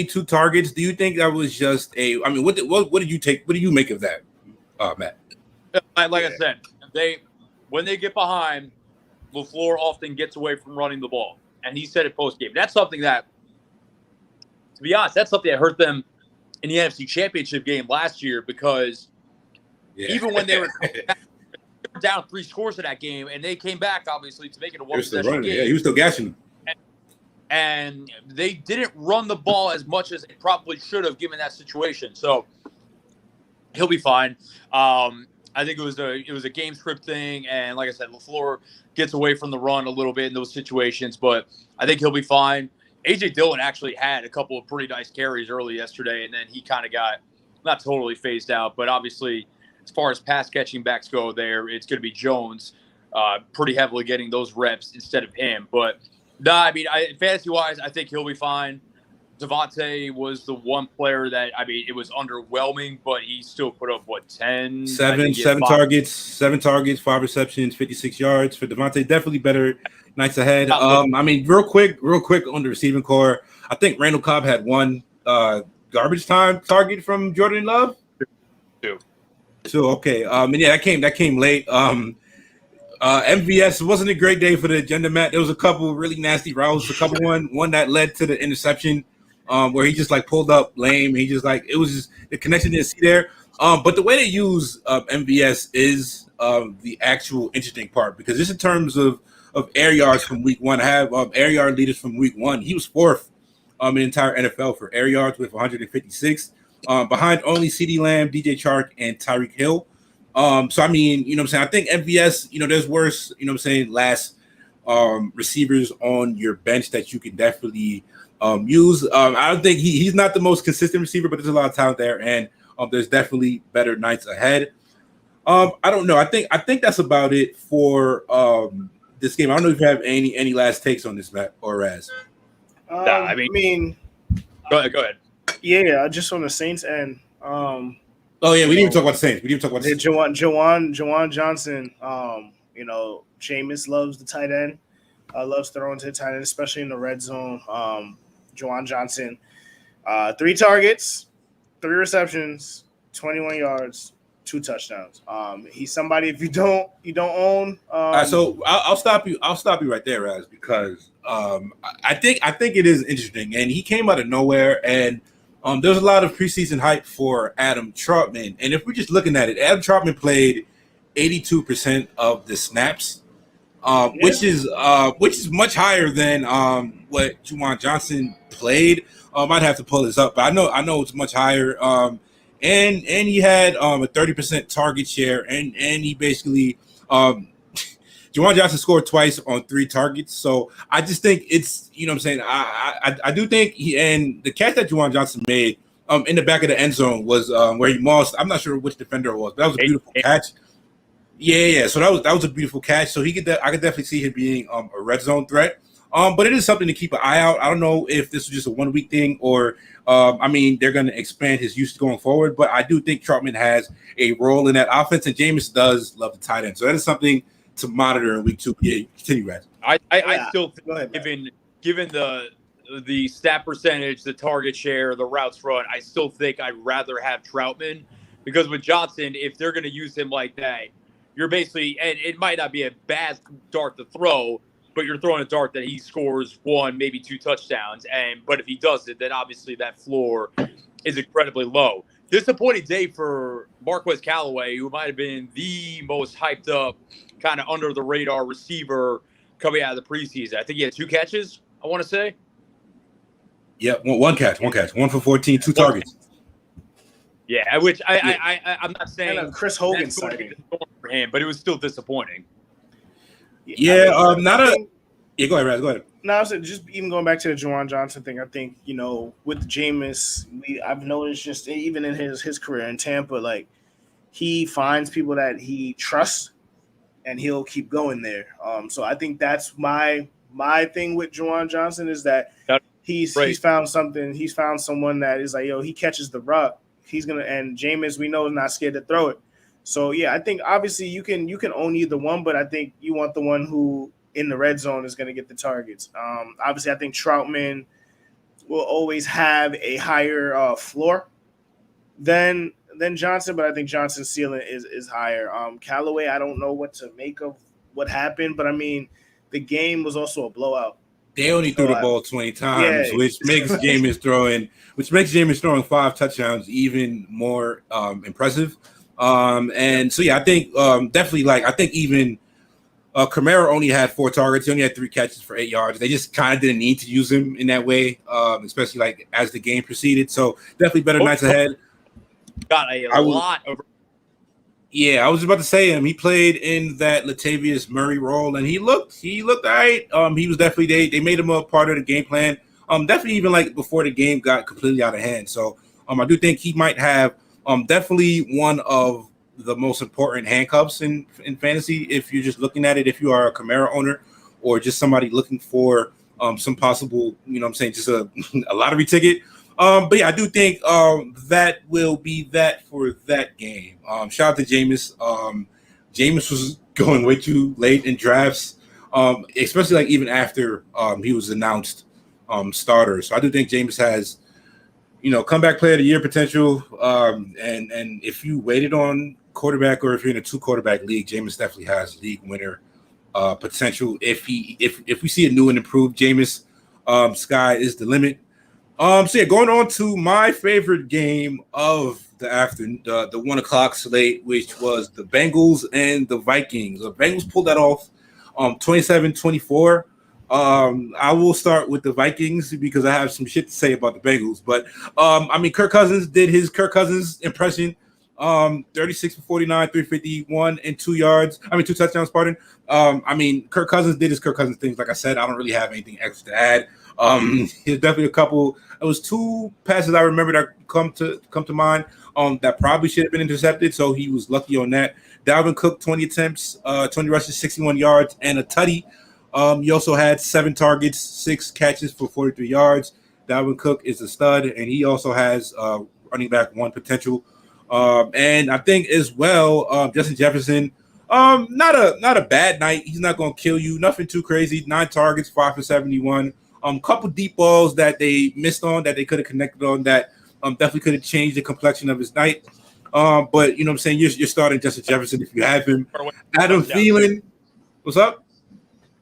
2 targets. Do you think that was just I mean, what did you take? What do you make of that, Matt? Like I said, when they get behind, LaFleur often gets away from running the ball. And he said it post-game. That's something that, to be honest, that hurt them in the NFC Championship game last year because even when they were down 3 scores in that game, and they came back, obviously, to make it a one-possession game. Yeah, he was still gashing them. And they didn't run the ball as much as they probably should have given that situation. So he'll be fine. I think it was a game script thing, and like I said, LaFleur gets away from the run a little bit in those situations, but I think he'll be fine. A.J. Dillon actually had a couple of pretty nice carries early yesterday, and then he kind of got not totally phased out, but obviously as far as pass catching backs go there, it's going to be Jones pretty heavily getting those reps instead of him. But no, I mean, fantasy-wise, I think he'll be fine. Devontae was the one player that, I mean, it was underwhelming, but he still put up, 10? Seven targets, 5 receptions, 56 yards for Devontae. Definitely better nights ahead. I mean, real quick on the receiving core, I think Randall Cobb had 1 garbage time target from Jordan Love. 2. So, okay. And yeah, that came late. MVS wasn't a great day for the agenda, Matt. There was a couple really nasty routes, one that led to the interception. Where he just pulled up lame. He just it was just the connection didn't see there. But the way they use MVS is the actual interesting part because just in terms of air yards from week 1, I have air yard leaders from week 1. He was 4th in the entire NFL for air yards with 156, behind only CeeDee Lamb, DJ Chark, and Tyreek Hill. So I mean, you know what I'm saying? I think MVS, there's worse, last receivers on your bench that you can definitely use. I don't think he's not the most consistent receiver, but there's a lot of talent there, and there's definitely better nights ahead. I don't know. I think that's about it for this game. I don't know if you have any last takes on this, Matt or Raz. I mean, go ahead. Yeah, just on the Saints end. Oh yeah, we didn't even talk about the Saints. Jawan Johnson. Jameis loves the tight end. Loves throwing to the tight end, especially in the red zone. Jawan Johnson, 3 targets, 3 receptions, 21 yards, 2 touchdowns. He's somebody if you don't own. All right, so I'll stop you. I'll stop you right there, Raz, because I think it is interesting, and he came out of nowhere, and there's a lot of preseason hype for Adam Trautman, and if we're just looking at it, Adam Trautman played 82% of the snaps, which is much higher than what Juwan Johnson played. I'd have to pull this up, but I know it's much higher. And he had a 30% target share, and he basically Juwan Johnson scored twice on 3 targets. So I just think it's, you know what I'm saying, I do think and the catch that Juwan Johnson made in the back of the end zone was where he mossed. I'm not sure which defender it was, but that was a beautiful catch. Yeah. So that was a beautiful catch. So I could definitely see him being a red zone threat. But it is something to keep an eye out. I don't know if this was just a 1 week thing or they're going to expand his use going forward. But I do think Trautman has a role in that offense, and Jameis does love the tight end. So that is something to monitor in week 2. Yeah, continue, Raz. I still think, given the snap percentage, the target share, the routes run, I still think I'd rather have Trautman, because with Johnson, if they're going to use him like that, you're basically, and it might not be a bad dart to throw, but you're throwing a dart that he scores 1, maybe 2 touchdowns. But if he does it, then obviously that floor is incredibly low. Disappointing day for Marquez Callaway, who might have been the most hyped up, kind of under the radar receiver coming out of the preseason. I think he had 2 catches, I want to say. Yeah, one catch, 1 for 14, 2 targets. Yeah, which I'm not saying Chris Hogan sighting for him, but it was still disappointing. Yeah, go ahead, Raz, go ahead. No, I was just even going back to the Juwan Johnson thing. I think, with Jameis, I've noticed just even in his career in Tampa, like he finds people that he trusts and he'll keep going there. So I think that's my thing with Juwan Johnson is that he's found something. He's found someone that is like, he catches the rock. And Jameis, we know, is not scared to throw it. So yeah, I think obviously you can own either one, but I think you want the one who in the red zone is going to get the targets. Obviously, I think Trautman will always have a higher floor than Johnson, but I think Johnson's ceiling is higher. Callaway, I don't know what to make of what happened, but I mean, the game was also a blowout. They only threw the ball 20 times, which makes Jameis throwing 5 touchdowns even more impressive. And so, yeah, I think definitely, I think even Kamara only had 4 targets. He only had 3 catches for 8 yards. They just kind of didn't need to use him in that way, especially as the game proceeded. So definitely better nights ahead. Got a lot of. Yeah, I was about to say him. He played in that Latavius Murray role, and he looked all right. He was definitely they made him a part of the game plan. Definitely even before the game got completely out of hand. So I do think he might have definitely one of the most important handcuffs in fantasy if you're just looking at it, if you are a Kamara owner or just somebody looking for some possible, just a lottery ticket. But yeah, I do think that will be that for that game. Shout out to Jameis. Jameis was going way too late in drafts, especially even after he was announced starter. So I do think Jameis has, comeback player of the year potential. And if you waited on quarterback or if you're in a 2 quarterback league, Jameis definitely has league winner potential. If we see a new and improved Jameis, sky is the limit. So yeah, going on to my favorite game of the afternoon, the 1 o'clock slate, which was the Bengals and the Vikings. The Bengals pulled that off 27-24. I will start with the Vikings because I have some shit to say about the Bengals. But Kirk Cousins did his Kirk Cousins impression. 36 for 49, 351 and 2 touchdowns, pardon. Kirk Cousins did his Kirk Cousins things. Like I said, I don't really have anything extra to add. There's definitely a couple. It was 2 passes I remember that come to mind that probably should have been intercepted. So he was lucky on that. Dalvin Cook, 20 attempts, 20 rushes, 61 yards, and a tutty. He also had 7 targets, 6 catches for 43 yards. Dalvin Cook is a stud, and he also has running back 1 potential. And I think as well, Justin Jefferson, not a bad night. He's not going to kill you. Nothing too crazy. 9 targets, 5 for 71. Couple deep balls that they missed on that they could have connected on that definitely could have changed the complexion of his night. But you know what I'm saying, you're starting Justin Jefferson if you have him. Adam Thielen, what's up?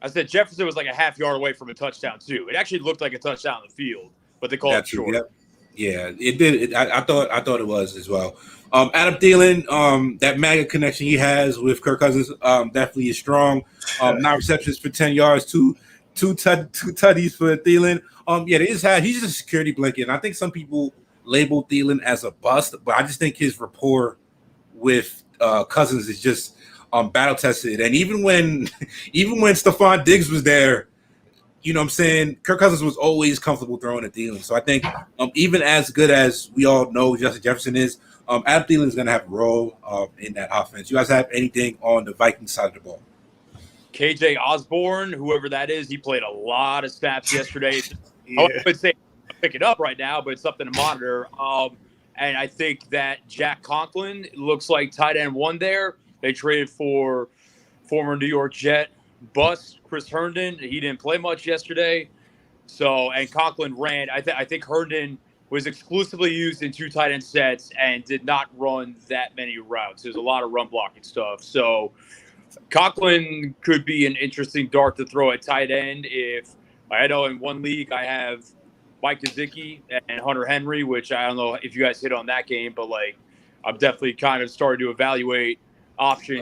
I said Jefferson was like a half yard away from a touchdown too. It actually looked like a touchdown on the field, but they called it short. Yep. Yeah, it did. I thought it was as well. Adam Thielen, that MAGA connection he has with Kirk Cousins, definitely is strong. 9 receptions for 10 yards, two tutties for Thielen. He's just a security blanket, and I think some people label Thielen as a bust, but I just think his rapport with Cousins is just battle tested. And even when Stephon Diggs was there, you know what I'm saying, Kirk Cousins was always comfortable throwing at Thielen. So I think even as good as we all know Justin Jefferson is, Adam Thielen is going to have a role in that offense. You guys have anything on the Vikings side of the ball? KJ Osborne, whoever that is, he played a lot of snaps yesterday. Yeah. I would say pick it up right now, but it's something to monitor. And I think that Jack Conklin looks like tight end 1 there. They traded for former New York Jet bust Chris Herndon. He didn't play much yesterday. So, and Conklin ran. I think Herndon was exclusively used in 2 tight end sets and did not run that many routes. There's a lot of run blocking stuff. So Conklin could be an interesting dart to throw at tight end. If I know in one league I have Mike Gesicki and Hunter Henry, which I don't know if you guys hit on that game, but like I'm definitely kind of starting to evaluate options.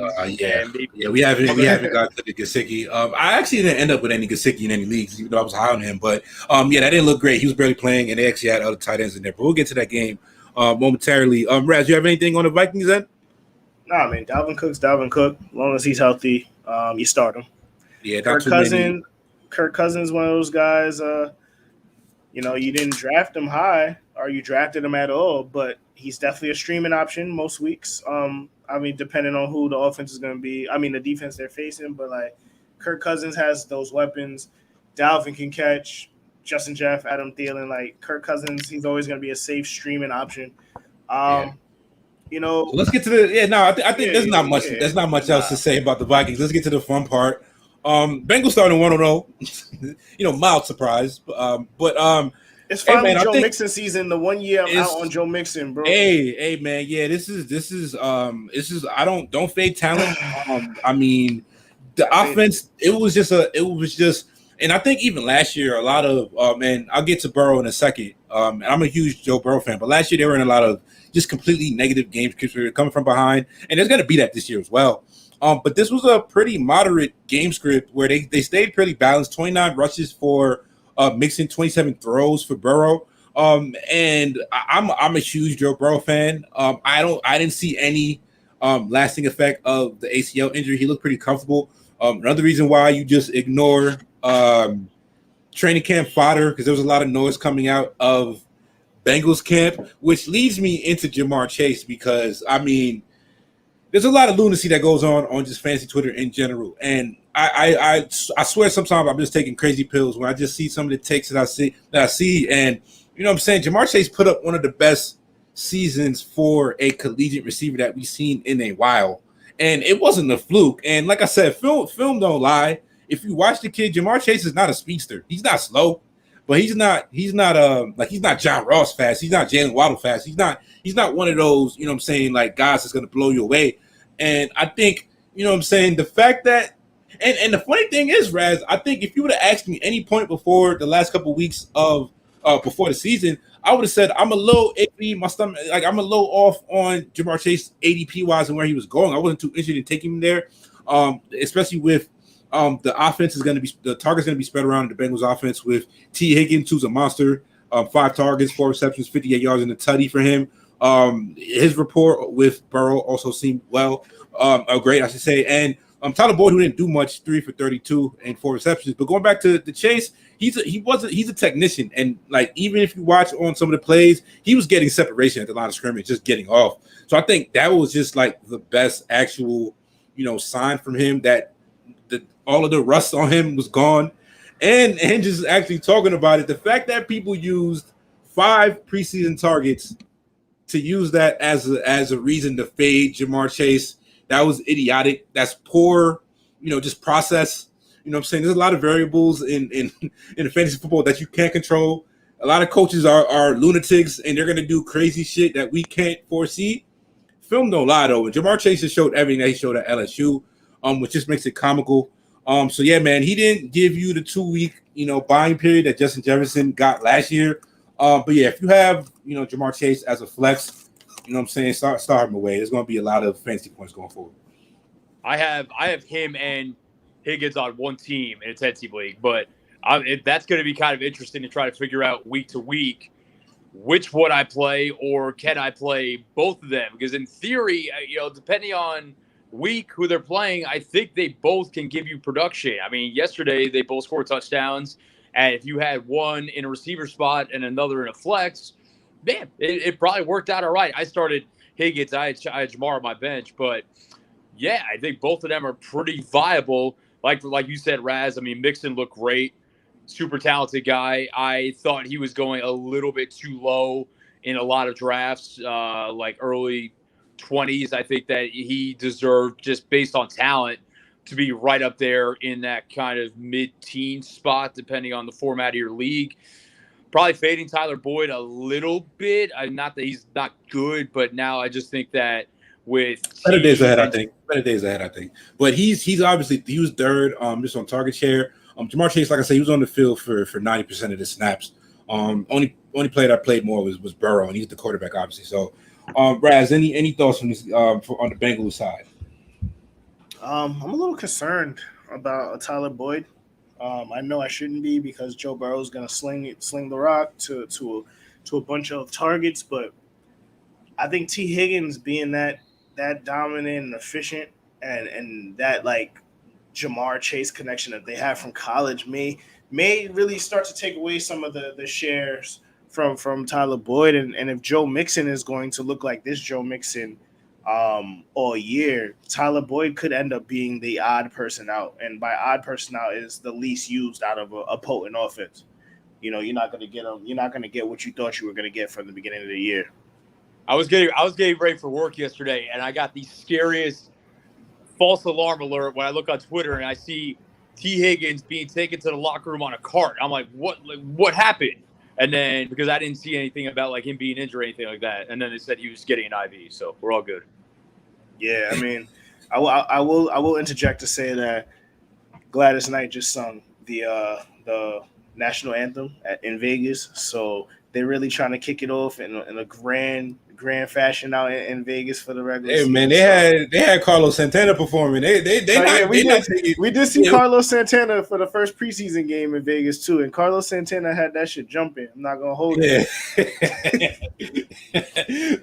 We haven't got to the Gesicki. I actually didn't end up with any Gesicki in any leagues, even though I was high on him. But that didn't look great. He was barely playing, and they actually had other tight ends in there. But we'll get to that game momentarily. Raz, you have anything on the Vikings then? Nah, man. Dalvin Cook's Dalvin Cook. As long as he's healthy, you start him. Yeah, Kirk Cousins, one of those guys. You didn't draft him high, or you drafted him at all, but he's definitely a streaming option most weeks. Depending on who the offense is going to be. The defense they're facing, but like Kirk Cousins has those weapons. Dalvin can catch. Justin Jeff, Adam Thielen, like Kirk Cousins, he's always going to be a safe streaming option. Let's get to the I think there's not much. There's not much else to say about the Vikings. Let's get to the fun part. Bengals starting 1-0. Mild surprise, but it's finally Joe Mixon season. The 1 year I'm out on Joe Mixon, bro. Hey, man, yeah, this is I don't fade talent. The offense, it was just, and I think even last year, a lot of I'll get to Burrow in a second. And I'm a huge Joe Burrow fan, but last year they were in a lot of just completely negative games because we were coming from behind, and there's going to be that this year as well. But this was a pretty moderate game script where they stayed pretty balanced. 29 rushes for Mixon, 27 throws for Burrow. And I'm a huge Joe Burrow fan. I didn't see any lasting effect of the ACL injury. He looked pretty comfortable. Another reason why you just ignore training camp fodder, because there was a lot of noise coming out of Bengals camp, which leads me into Jamar Chase, because there's a lot of lunacy that goes on just fantasy Twitter in general. And I swear sometimes I'm just taking crazy pills when I just see some of the takes that I see. And you know what I'm saying? Jamar Chase put up one of the best seasons for a collegiate receiver that we've seen in a while. And it wasn't a fluke. And like I said, film don't lie. If you watch the kid, Jamar Chase is not a speedster. He's not slow, but he's not John Ross fast. He's not Jalen Waddle fast. He's not one of those, like guys that's going to blow you away. And I think, the fact that, and the funny thing is, Raz, I think if you would have asked me any point before the last couple of weeks of before the season, I would have said I'm a little iffy. My stomach, I'm a little off on Jamar Chase ADP wise and where he was going. I wasn't too interested in taking him there, especially with the offense is going to be, the target's going to be spread around in the Bengals offense with T. Higgins, who's a monster, 5 targets, 4 receptions, 58 yards in the tutty for him. His rapport with Burrow also seemed great, I should say. And Tyler Boyd, who didn't do much, 3 for 32 and 4 receptions. But going back to the Chase, he's a technician, and like even if you watch on some of the plays, he was getting separation at the line of scrimmage, just getting off. So I think that was just like the best actual sign from him that all of the rust on him was gone. And just actually talking about it, the fact that people used 5 preseason targets to use that as a reason to fade Jamar Chase, that was idiotic. That's poor, just process. You know what I'm saying? There's a lot of variables in the fantasy football that you can't control. A lot of coaches are lunatics, and they're going to do crazy shit that we can't foresee. film don't lie though. Jamar Chase has showed everything that he showed at LSU, which just makes it comical. So yeah, man, he didn't give you the 2-week, buying period that Justin Jefferson got last year. But yeah, if you have, Jamar Chase as a flex, start him away. There's going to be a lot of fantasy points going forward. I have him and Higgins on one team in a 10-team league, but that's going to be kind of interesting to try to figure out week to week which would I play, or can I play both of them? Because in theory, depending on week who they're playing, I think they both can give you production. I mean, yesterday they both scored touchdowns, and if you had one in a receiver spot and another in a flex, man, it probably worked out all right. I started Higgins, I had Jamar on my bench, but yeah, I think both of them are pretty viable. Like you said, Raz, I mean, Mixon looked great. Super talented guy. I thought he was going a little bit too low in a lot of drafts, like early 20s. I think that he deserved, just based on talent, to be right up there in that kind of mid-teen spot, depending on the format of your league. Probably fading Tyler Boyd a little bit. Not that he's not good, but now I just think that with better days ahead, I think. But he was third, just on target share. Jamar Chase, like I said, he was on the field for 90% of the snaps. Only player that played more was Burrow, and he's the quarterback, obviously. So, Raz, any thoughts from this on the Bengals side? I'm a little concerned about Tyler Boyd. I know I shouldn't be, because Joe Burrow is going to sling the rock to a bunch of targets, but I think T. Higgins being that dominant and efficient, and that like Jamar Chase connection that they have from college may really start to take away some of the shares from Tyler Boyd. And if Joe Mixon is going to look like this Joe Mixon all year, Tyler Boyd could end up being the odd person out. And by odd person out is the least used out of a potent offense. You're not going to get him. You're not going to get what you thought you were going to get from the beginning of the year. I was getting ready for work yesterday, and I got the scariest false alarm alert when I look on Twitter and I see T. Higgins being taken to the locker room on a cart. I'm like, what happened? And then, because I didn't see anything about like him being injured or anything like that, and then they said he was getting an IV, so we're all good. Yeah, I mean, I will interject to say that Gladys Knight just sung the national anthem in Vegas, so they're really trying to kick it off in a grand fashion out in Vegas for the regular season. Man, they had Carlos Santana performing. We did see Carlos Santana for the first preseason game in Vegas too, and Carlos Santana had that shit jumping. I'm not gonna hold it.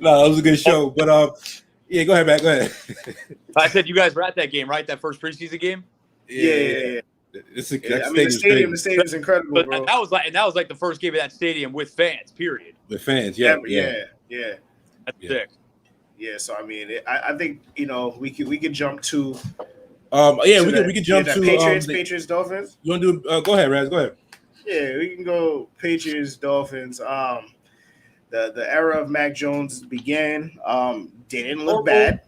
No, that was a good show. But yeah, go ahead, Matt. Go ahead. I said you guys were at that game, right? That first preseason game. Yeah. The stadium's incredible, but bro. That was like the first game of that stadium with fans. Period. With fans, yeah. That's sick. Yeah, so I mean, I think we could jump to. We could jump to Patriots Dolphins. You want to do? Go ahead, Raz. Go ahead. Yeah, we can go Patriots Dolphins. The era of Mac Jones began. Didn't look bad.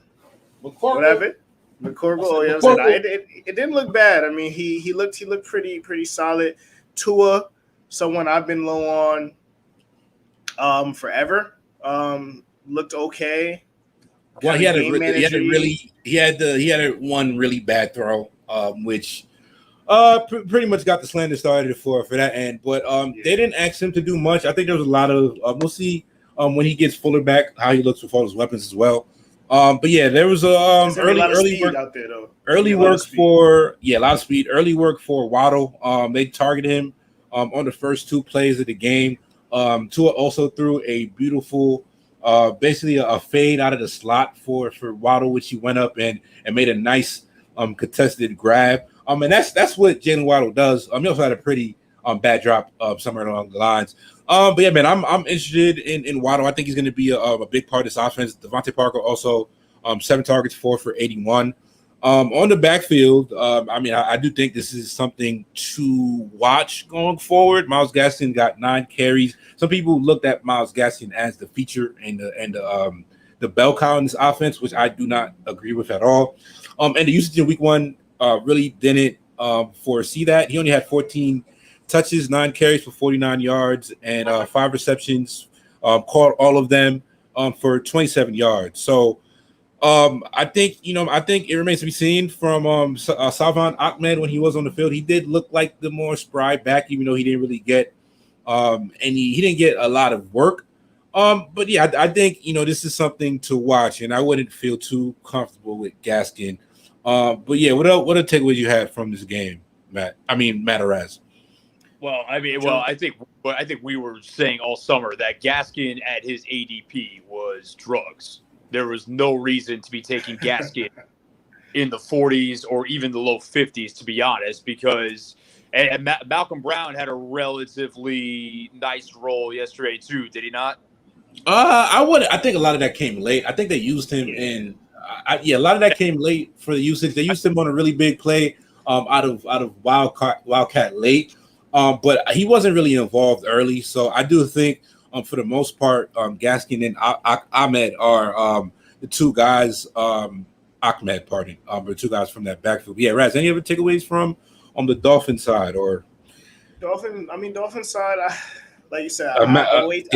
Whatever. McCorkle. Oh yeah, it didn't look bad. I mean, he looked pretty solid. Tua, someone I've been low on forever. Looked okay. Well, he had one really bad throw, which pretty much got the slander started for that end. But they didn't ask him to do much. I think there was a lot of we'll see when he gets Fuller back how he looks with all his weapons as well. But yeah, there was early work out there though. Early work for a lot of speed. Early work for Waddle. They targeted him on the first two plays of the game. Tua also threw a beautiful, basically a fade out of the slot for Waddle, which he went up and made a nice contested grab. And that's what Jalen Waddle does. He also had a pretty bad drop somewhere along the lines. But yeah, man, I'm interested in Waddle. I think he's going to be a big part of this offense. Devontae Parker also 7 targets, 4 for 81. On the backfield, I do think this is something to watch going forward. Myles Gaskin got 9 carries. Some people looked at Myles Gaskin as the feature and the bell cow in this offense, which I do not agree with at all. And the usage in week 1 really didn't foresee that. He only had 14 touches, 9 carries for 49 yards, and 5 receptions. Caught all of them for 27 yards. So I think it remains to be seen from Salvan Ahmed when he was on the field. He did look like the more spry back, even though he didn't really get and he didn't get a lot of work. But yeah, I think this is something to watch, and I wouldn't feel too comfortable with Gaskin. But yeah, what other takeaways you had from this game, Matt? I mean, Matt Araz. Well, I think we were saying all summer that Gaskin at his ADP was drugs. There was no reason to be taking Gaskin in the 40s or even the low 50s, to be honest, because and Malcolm Brown had a relatively nice role yesterday too, did he not? I think a lot of that came late. I think they used him in a lot of that came late for the usage. They used him on a really big play out of Wildcat late. But he wasn't really involved early. So I do think for the most part, Gaskin and Ahmed are the two guys, Ahmed, pardon, the two guys from that backfield. Yeah, Raz, any other takeaways from on the Dolphin side or Dolphin side? Like you said, I'll wait.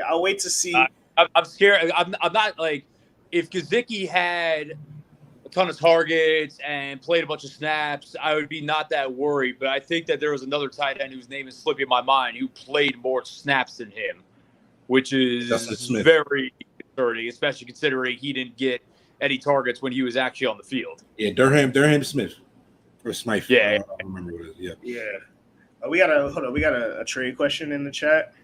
I'll wait to see. I'm scared. I'm not like if Gesicki had a ton of targets and played a bunch of snaps, I would be not that worried. But I think that there was another tight end whose name is slipping my mind who played more snaps than him, which is very concerning, especially considering he didn't get any targets when he was actually on the field. Yeah, Durham Smith or Smythe. Yeah, I don't remember what it is. Yeah. We got a trade question in the chat.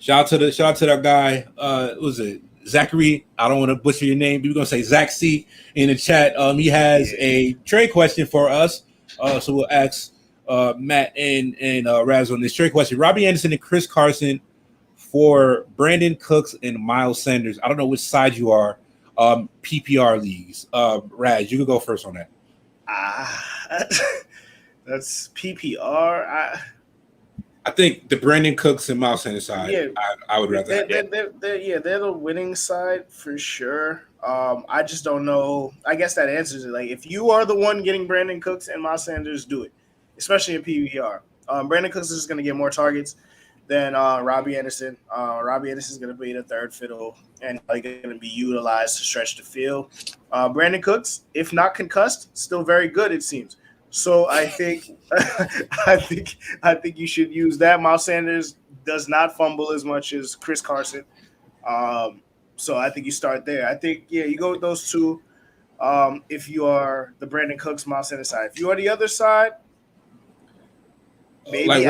Shout out to that guy. What was it? Zachary, I don't want to butcher your name, but we're gonna say Zach C in the chat. He has a trade question for us. So we'll ask Matt and Raz on this trade question. Robbie Anderson and Chris Carson for Brandon Cooks and Miles Sanders. I don't know which side you are. PPR leagues. Raz, you can go first on that. That's PPR. I think the Brandon Cooks and Miles Sanders side. Yeah, I would rather. They're the winning side for sure. I just don't know. I guess that answers it. Like, if you are the one getting Brandon Cooks and Miles Sanders, do it, especially in PPR. Brandon Cooks is going to get more targets than Robbie Anderson. Robbie Anderson is going to be the third fiddle and going to be utilized to stretch the field. Brandon Cooks, if not concussed, still very good, it seems. So I think I think you should use that. Miles Sanders does not fumble as much as Chris Carson. So I think you start there. I think, you go with those two. If you are the Brandon Cooks, Miles Sanders side. If you are the other side, maybe like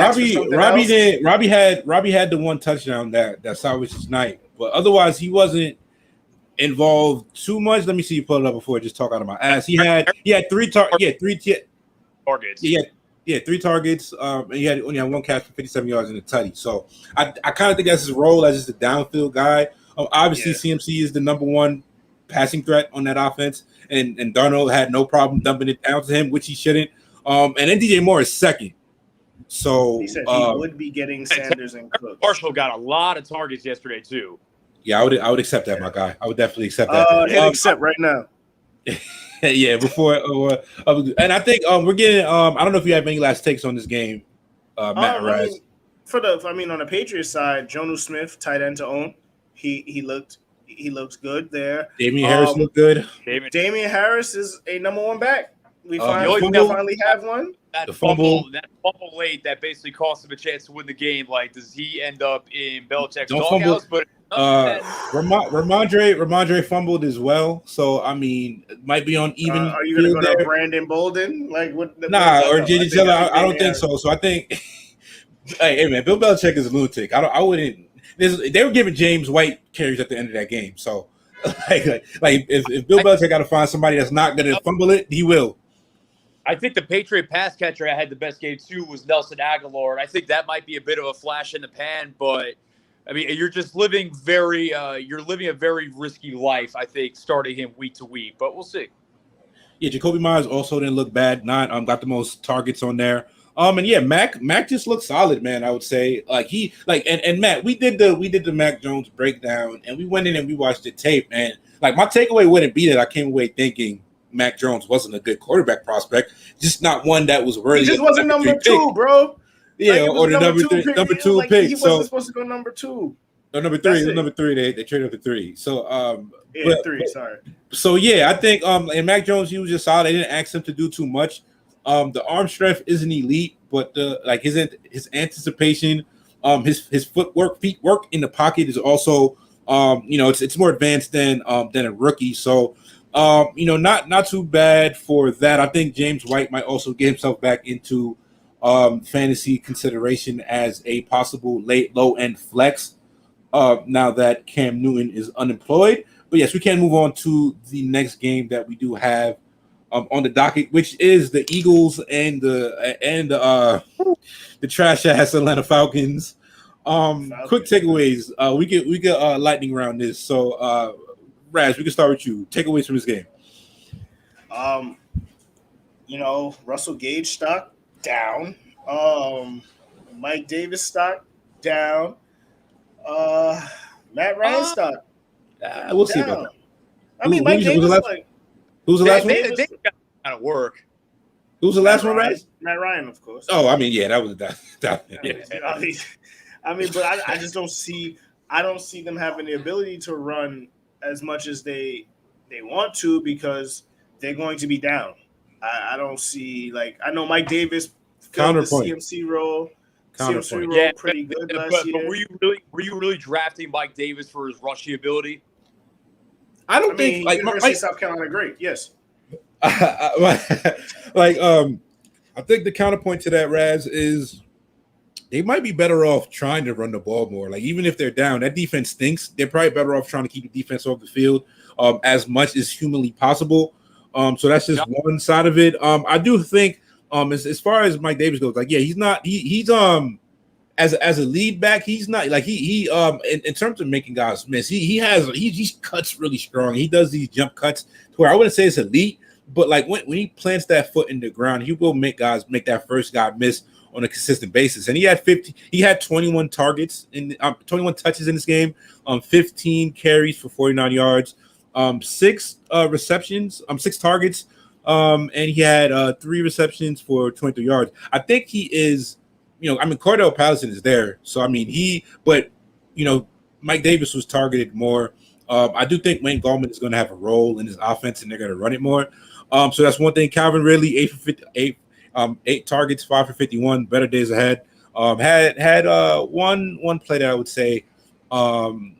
Robbie had the one touchdown that salvaged his night, but otherwise he wasn't involved too much. Let me see you pull it up before I just talk out of my ass. He had three targets. Yeah, 3 targets. And he only had one catch for 57 yards in the tutty. So I kind of think that's his role as just a downfield guy. Obviously, CMC is the number one passing threat on that offense, and Darnold had no problem dumping it down to him, which he shouldn't. And then DJ Moore is second. So he said he would be getting Sanders and Cooks. Marshall got a lot of targets yesterday too. Yeah, I would accept that, my guy. I would definitely accept that. Hit accept right now. Yeah, before and I think we're getting. I don't know if you have any last takes on this game, Matt Raz. On the Patriots side, Jonnu Smith, tight end to own. He looked good there. Damian Harris looked good. Damian Harris is a number one back. We finally have one. That fumble late that basically cost him a chance to win the game. Like, does he end up in Belichick's doghouse? But Ramondre fumbled as well, so I mean, it might be on even. Are you going to go to Brandon Bolden? Like, what? Or JJ Taylor? I don't think so. So I think, hey man, Bill Belichick is a lunatic. I wouldn't. They were giving James White carries at the end of that game, so like if Bill Belichick got to find somebody that's not going to fumble it, he will. I think the Patriot pass catcher that had the best game too was Nelson Aguilar, and I think that might be a bit of a flash in the pan, but I mean, you're just living a very risky life, I think, starting him week to week, but we'll see. Yeah, Jacoby Myers also didn't look bad. Got the most targets on there. And yeah, Mac just looked solid, man. I would say and Matt, we did the Mac Jones breakdown, and we went in and we watched the tape, and like my takeaway wouldn't be that I came away thinking Mac Jones wasn't a good quarterback prospect, just not one that was worthy. He just wasn't number 2, bro. Yeah, or the number two pick. He wasn't supposed to go number 2. Oh, number That's three. It was it. number three. They traded up to 3. So Yeah, 3. Sorry. so yeah, I think and Mac Jones, he was just solid. They didn't ask him to do too much. The arm strength isn't elite, but his anticipation, his feet work in the pocket is also it's more advanced than a rookie. So not too bad for that. I think James White might also get himself back into fantasy consideration as a possible low end flex now that Cam Newton is unemployed. But yes, we can move on to the next game that we do have on the docket, which is the Eagles and the trash ass Atlanta Falcons. Quick takeaways. We get lightning round this. So Raz, we can start with you. Takeaways from this game. Russell Gage stock down. Mike Davis stock down. Matt Ryan stock. We'll see about that. I mean, Mike Davis Who's the last one? They got kind of work. Who's the last one, Raz? Matt Ryan, of course. Oh, I mean, yeah, that was that. Yeah. I mean, but I just don't see. I don't see them having the ability to run as much as they want to because they're going to be down. I don't see I know Mike Davis filled the CMC role. CMC role pretty good last year. But were you really drafting Mike Davis for his rushing ability? I don't think University of South Carolina, great. Yes. I think the counterpoint to that, Raz, is they might be better off trying to run the ball more. Like, even if they're down, that defense stinks. They're probably better off trying to keep the defense off the field as much as humanly possible. So that's just one side of it. I do think as far as Mike Davis goes, he's as a lead back, he's not in terms of making guys miss, he cuts really strong. He does these jump cuts to where I wouldn't say it's elite, but when he plants that foot in the ground, he will make guys make that first guy miss on a consistent basis. And he had 21 targets 21 touches in this game, 15 carries for 49 yards, 6 receptions, 6 targets, and he had 3 receptions for 23 yards. I think he is. Cordell Patterson is there. So, Mike Davis was targeted more. I do think Wayne Gallman is going to have a role in his offense, and they're going to run it more. So that's one thing. Calvin Ridley, 8 targets, 5 for 51. Better days ahead. Had one play that I would say that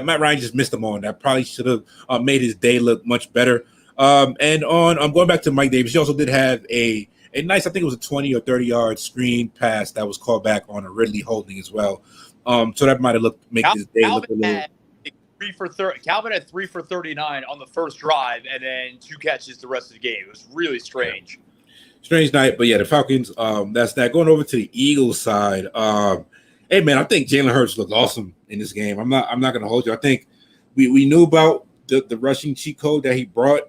Matt Ryan just missed him on. That probably should have made his day look much better. I'm going back to Mike Davis. He also did have a nice, I think it was a 20 or 30 yard screen pass that was called back on a Ridley holding as well. So that might have make his day look a little. Calvin had 3 for 39 on the first drive, and then 2 catches the rest of the game. It was really strange. Strange night, but yeah, the Falcons. That's that. Going over to the Eagles side. Hey man, I think Jalen Hurts looked awesome in this game. I'm not going to hold you. I think we knew about the rushing cheat code that he brought.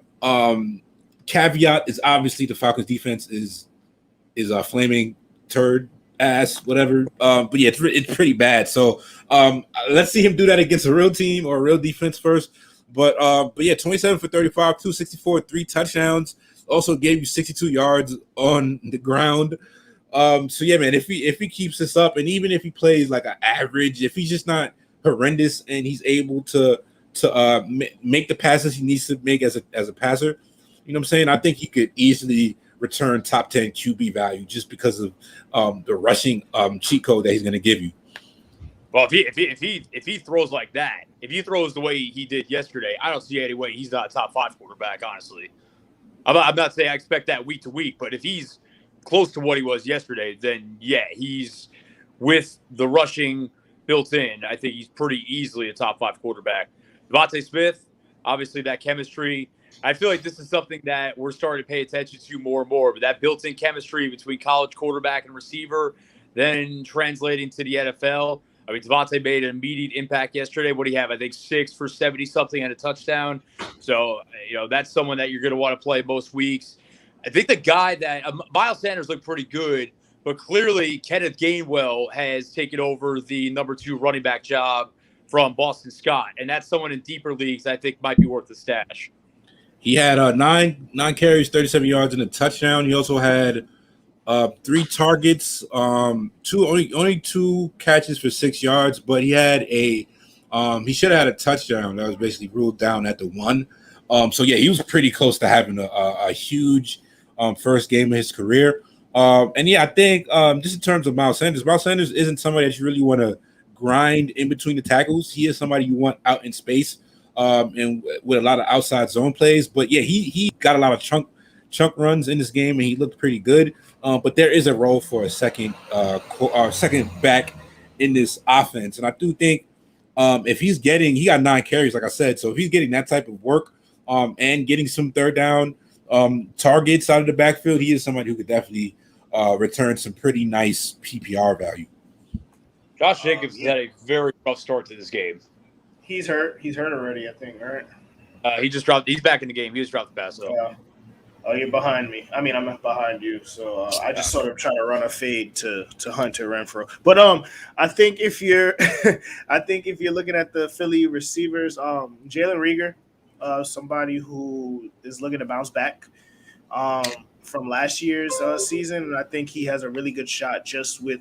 Caveat is obviously the Falcons defense is a flaming turd ass, whatever. But yeah, it's pretty bad. So let's see him do that against a real team or a real defense first. But yeah, 27 for 35, 264, 3 touchdowns. Also gave you 62 yards on the ground. So yeah, man, if he keeps this up, and even if he plays like an average, if he's just not horrendous and he's able to make the passes he needs to make as a passer. You know what I'm saying? I think he could easily return top 10 QB value just because of the rushing cheat code that he's going to give you. Well, if he throws like that, if he throws the way he did yesterday, I don't see any way he's not a top 5 quarterback. Honestly, I'm not saying I expect that week to week, but if he's close to what he was yesterday, then yeah, he's with the rushing built in. I think he's pretty easily a top 5 quarterback. Devontae Smith, obviously that chemistry. I feel like this is something that we're starting to pay attention to more and more, but that built-in chemistry between college quarterback and receiver, then translating to the NFL. I mean, Devontae made an immediate impact yesterday. What do you have? I think 6 for 70-something and a touchdown. So, that's someone that you're going to want to play most weeks. I think the guy that Miles Sanders looked pretty good, but clearly Kenneth Gainwell has taken over the number 2 running back job from Boston Scott, and that's someone in deeper leagues I think might be worth the stash. He had 9 carries, 37 yards, and a touchdown. He also had 3 targets, only 2 catches for 6 yards, but he had he should have had a touchdown that was basically ruled down at the 1. So yeah, he was pretty close to having a huge first game of his career. And yeah, I think just in terms of Miles Sanders isn't somebody that you really want to grind in between the tackles. He is somebody you want out in space and with a lot of outside zone plays. But yeah, he got a lot of chunk runs in this game, and he looked pretty good. But there is a role for a second back in this offense, and I do think if he got 9 carries, like I said, so if he's getting that type of work and getting some third down targets out of the backfield, he is somebody who could definitely return some pretty nice PPR value. Josh Jacobs had a very rough start to this game. He's hurt. He's hurt already, I think, right? He's back in the game. He just dropped the pass. So. Yeah. Oh, you're behind me. I mean, I'm behind you, so I just sort of try to run a fade to Hunter Renfrow. But I think if you're, looking at the Philly receivers, Jalen Reagor, somebody who is looking to bounce back, from last year's season, and I think he has a really good shot just with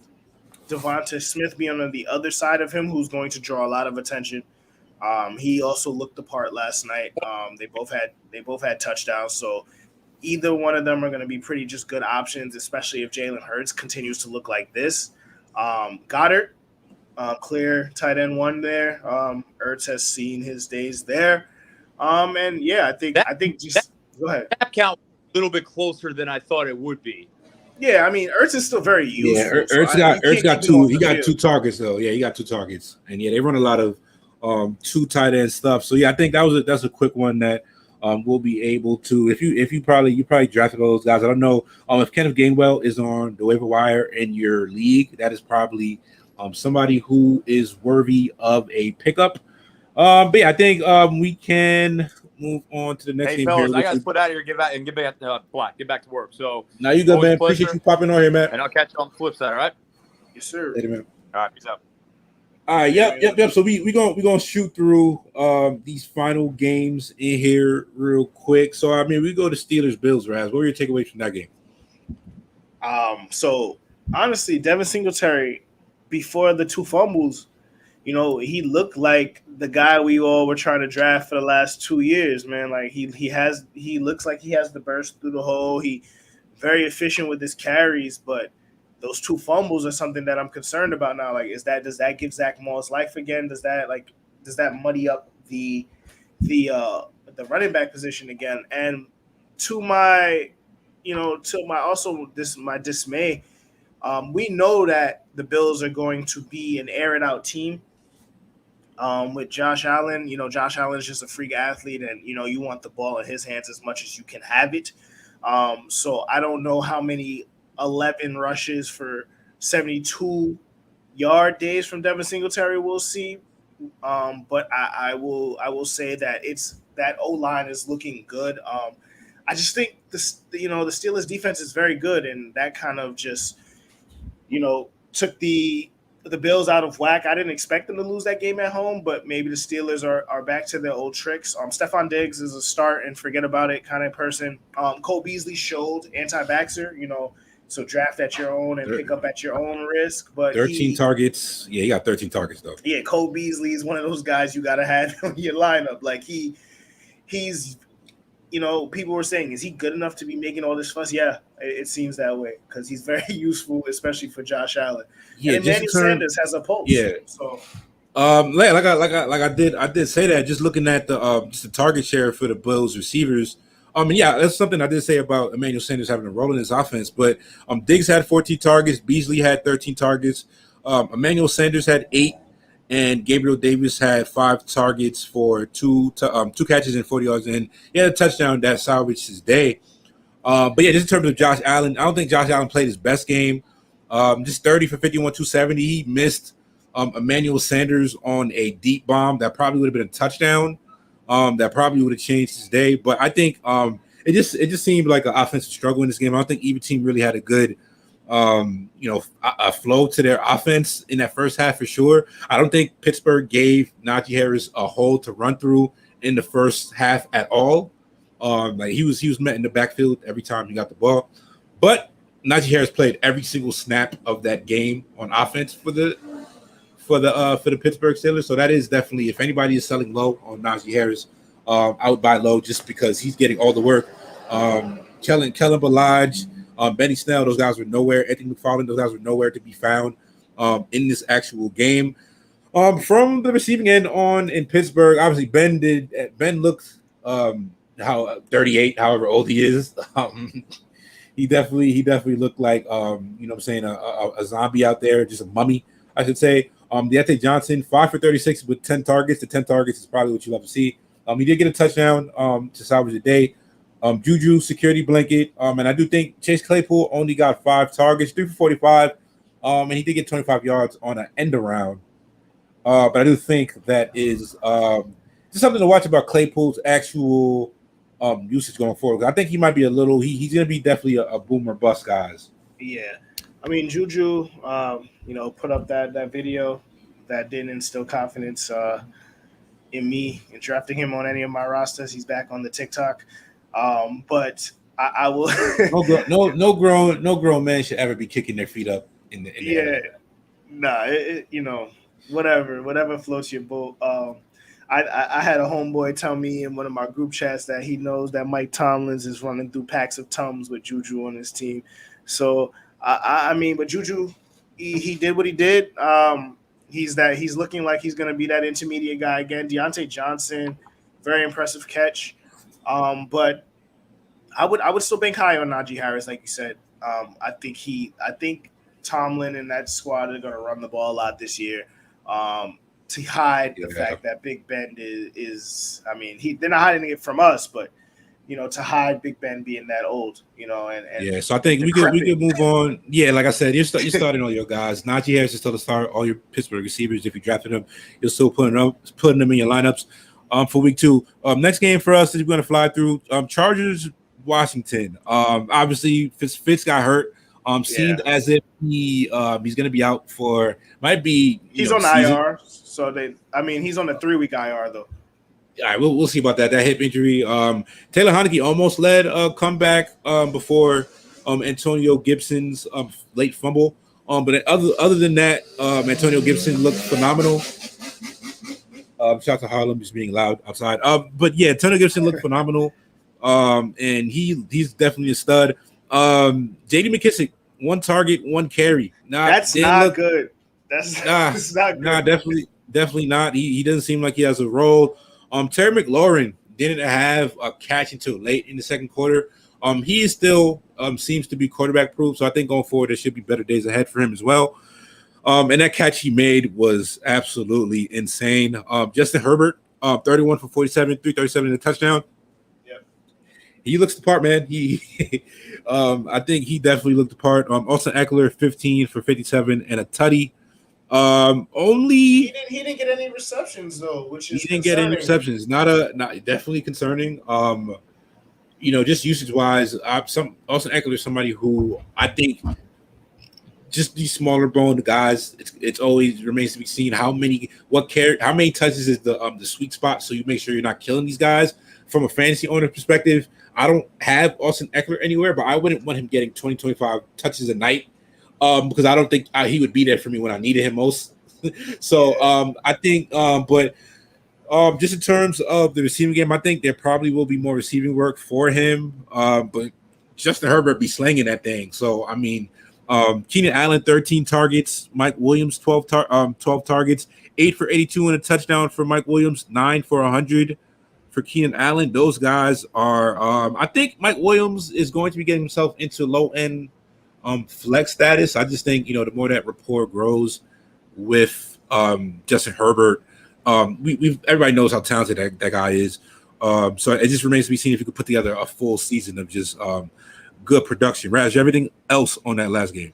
Devonta Smith being on the other side of him, who's going to draw a lot of attention. He also looked the part last night. They both had touchdowns, so either one of them are going to be pretty just good options, especially if Jalen Hurts continues to look like this. Goddard, clear tight end 1 there. Hurts has seen his days there. And yeah, I think just go ahead. That count a little bit closer than I thought it would be. Yeah, I mean, Ertz is still very useful. Yeah, Ertz got 2. He got 2 targets though. Yeah, he got 2 targets, and yeah, they run a lot of 2 tight end stuff. So yeah, I think that's a quick one that we'll be able to. If you probably drafted all those guys. I don't know if Kenneth Gainwell is on the waiver wire in your league. That is probably somebody who is worthy of a pickup. But yeah, I think we can move on to the next game. Fellas, I got to put out here, get back to work. So now you good, man. Appreciate you popping on here, man. And I'll catch you on the flip side. All right. Yes, sir. Later, man. All right, peace out. All right, yep. So we gonna shoot through these final games in here real quick. So I mean, we go to Steelers Bills. Raz, what were your takeaways from that game? So honestly, Devin Singletary, before the 2 fumbles, he looked like the guy we all were trying to draft for the last 2 years, man. Like he looks like he has the burst through the hole. He very efficient with his carries, but those 2 fumbles are something that I'm concerned about now. Like, does that give Zach Moss life again? Does that muddy up the running back position again? And to my dismay, we know that the Bills are going to be an air it out team. With Josh Allen, Josh Allen is just a freak athlete, and you want the ball in his hands as much as you can have it. So I don't know how many 11 rushes for 72-yard days from Devin Singletary we'll see. But I will say that that O-line is looking good. I just think the Steelers defense is very good, and that kind of just took the Bills out of whack. I didn't expect them to lose that game at home, but maybe the Steelers are back to their old tricks. Stephon Diggs is a start and forget about it kind of person. Cole Beasley showed anti-vaxxer, so draft at your own and pick up at your own risk. But 13 targets. Yeah, he got 13 targets though. Yeah, Cole Beasley is one of those guys you got to have in your lineup. Like he's people were saying, is he good enough to be making all this fuss? Yeah, it seems that way because he's very useful, especially for Josh Allen. Yeah, and Emmanuel Sanders has a pulse. Yeah. So, I did say that. Just looking at just the target share for the Bills receivers. Yeah, that's something I did say about Emmanuel Sanders having a role in his offense. But Diggs had 14 targets, Beasley had 13 targets, Emmanuel Sanders had 8. And Gabriel Davis had 5 targets for 2 catches and 40 yards, and he had a touchdown that salvaged his day. But yeah, just in terms of Josh Allen, I don't think Josh Allen played his best game. Just 30 for 51, 270. He missed Emmanuel Sanders on a deep bomb that probably would have been a touchdown. That probably would have changed his day. But I think it just seemed like an offensive struggle in this game. I don't think either team really had a good a flow to their offense in that first half for sure. I don't think Pittsburgh gave Najee Harris a hole to run through in the first half at all. Like he was met in the backfield every time he got the ball. But Najee Harris played every single snap of that game on offense for the Pittsburgh Steelers. So that is definitely, if anybody is selling low on Najee Harris, I would buy low just because he's getting all the work. Kellen Ballage, Benny Snell, those guys were nowhere. Anthony McFarland, those guys were nowhere to be found in this actual game. From the receiving end on in Pittsburgh, obviously Ben looked how 38, however old he is. He definitely looked like you know what I'm saying, a zombie out there, just a mummy, I should say. Deontay Johnson, 5 for 36 with 10 targets. The 10 targets is probably what you love to see. He did get a touchdown to salvage the day. Juju, security blanket. And I do think Chase Claypool only got 5 targets, 3 for 45. And he did get 25 yards on an end around. But I do think that is just something to watch about Claypool's actual usage going forward. I think he might be he's going to be definitely a boomer bust, guys. Yeah. I mean, Juju, put up that video that didn't instill confidence in me in drafting him on any of my rosters. He's back on the TikTok. But I will. no grown man should ever be kicking their feet up in the air. Nah, whatever floats your boat. I had a homeboy tell me in one of my group chats that he knows that Mike Tomlins is running through packs of Tums with Juju on his team. So I mean, but Juju, he did what he did. He's looking like he's going to be that intermediate guy again. Deontay Johnson, very impressive catch. But I would still bank high on Najee Harris, like you said. I think Tomlin and that squad are going to run the ball a lot this year. To hide the fact that Big Ben is I mean, they're not hiding it from us, but to hide Big Ben being that old, and so I think we could move on. Yeah, like I said, you're starting all your guys. Najee Harris is still to start all your Pittsburgh receivers. If you drafted them, you're still putting them in your lineups for week 2. Next game for us is we're going to fly through Chargers Washington. Obviously Fitz got hurt. Seemed as if he's going to be out for he's on IR. So he's on a 3-week IR though. All right, we'll see about that hip injury. Taylor Heinicke almost led a comeback before Antonio Gibson's late fumble. But other than that, Antonio Gibson looked phenomenal. Shout out to Harlem just being loud outside. But yeah, Antonio Gibson looked phenomenal. And he's definitely a stud. J.D. McKissick, 1 target, 1 carry. That's not good. That's not good. Nah, definitely not. He doesn't seem like he has a role. Terry McLaurin didn't have a catch until late in the second quarter. He is still seems to be quarterback proof, so I think going forward there should be better days ahead for him as well. And that catch he made was absolutely insane. Justin Herbert, 31 for 47, 337 in a touchdown. Yep. He looks the part, man. I think he definitely looked the part. Austin Eckler, 15 for 57 and a tutty. He didn't get any receptions though, which is he didn't get any receptions. Not definitely concerning. Just usage wise, Austin Eckler is somebody who I think just these smaller boned guys. It's always remains to be seen how many touches is the sweet spot. So you make sure you're not killing these guys. From a fantasy owner perspective, I don't have Austin Eckler anywhere, but I wouldn't want him getting 20-25 touches a night. Because I don't think he would be there for me when I needed him most. So I think, but just in terms of the receiving game, I think there probably will be more receiving work for him. But Justin Herbert be slinging that thing. So I mean, Keenan Allen 13 targets, Mike Williams 12 targets, 8 for 82 and a touchdown for Mike Williams, 9 for 100 for Keenan Allen. Those guys are. I think Mike Williams is going to be getting himself into low end flex status. I just think the more that rapport grows with Justin Herbert, everybody knows how talented that guy is. So it just remains to be seen if you could put together a full season of just good production. Raz, everything else on that last game?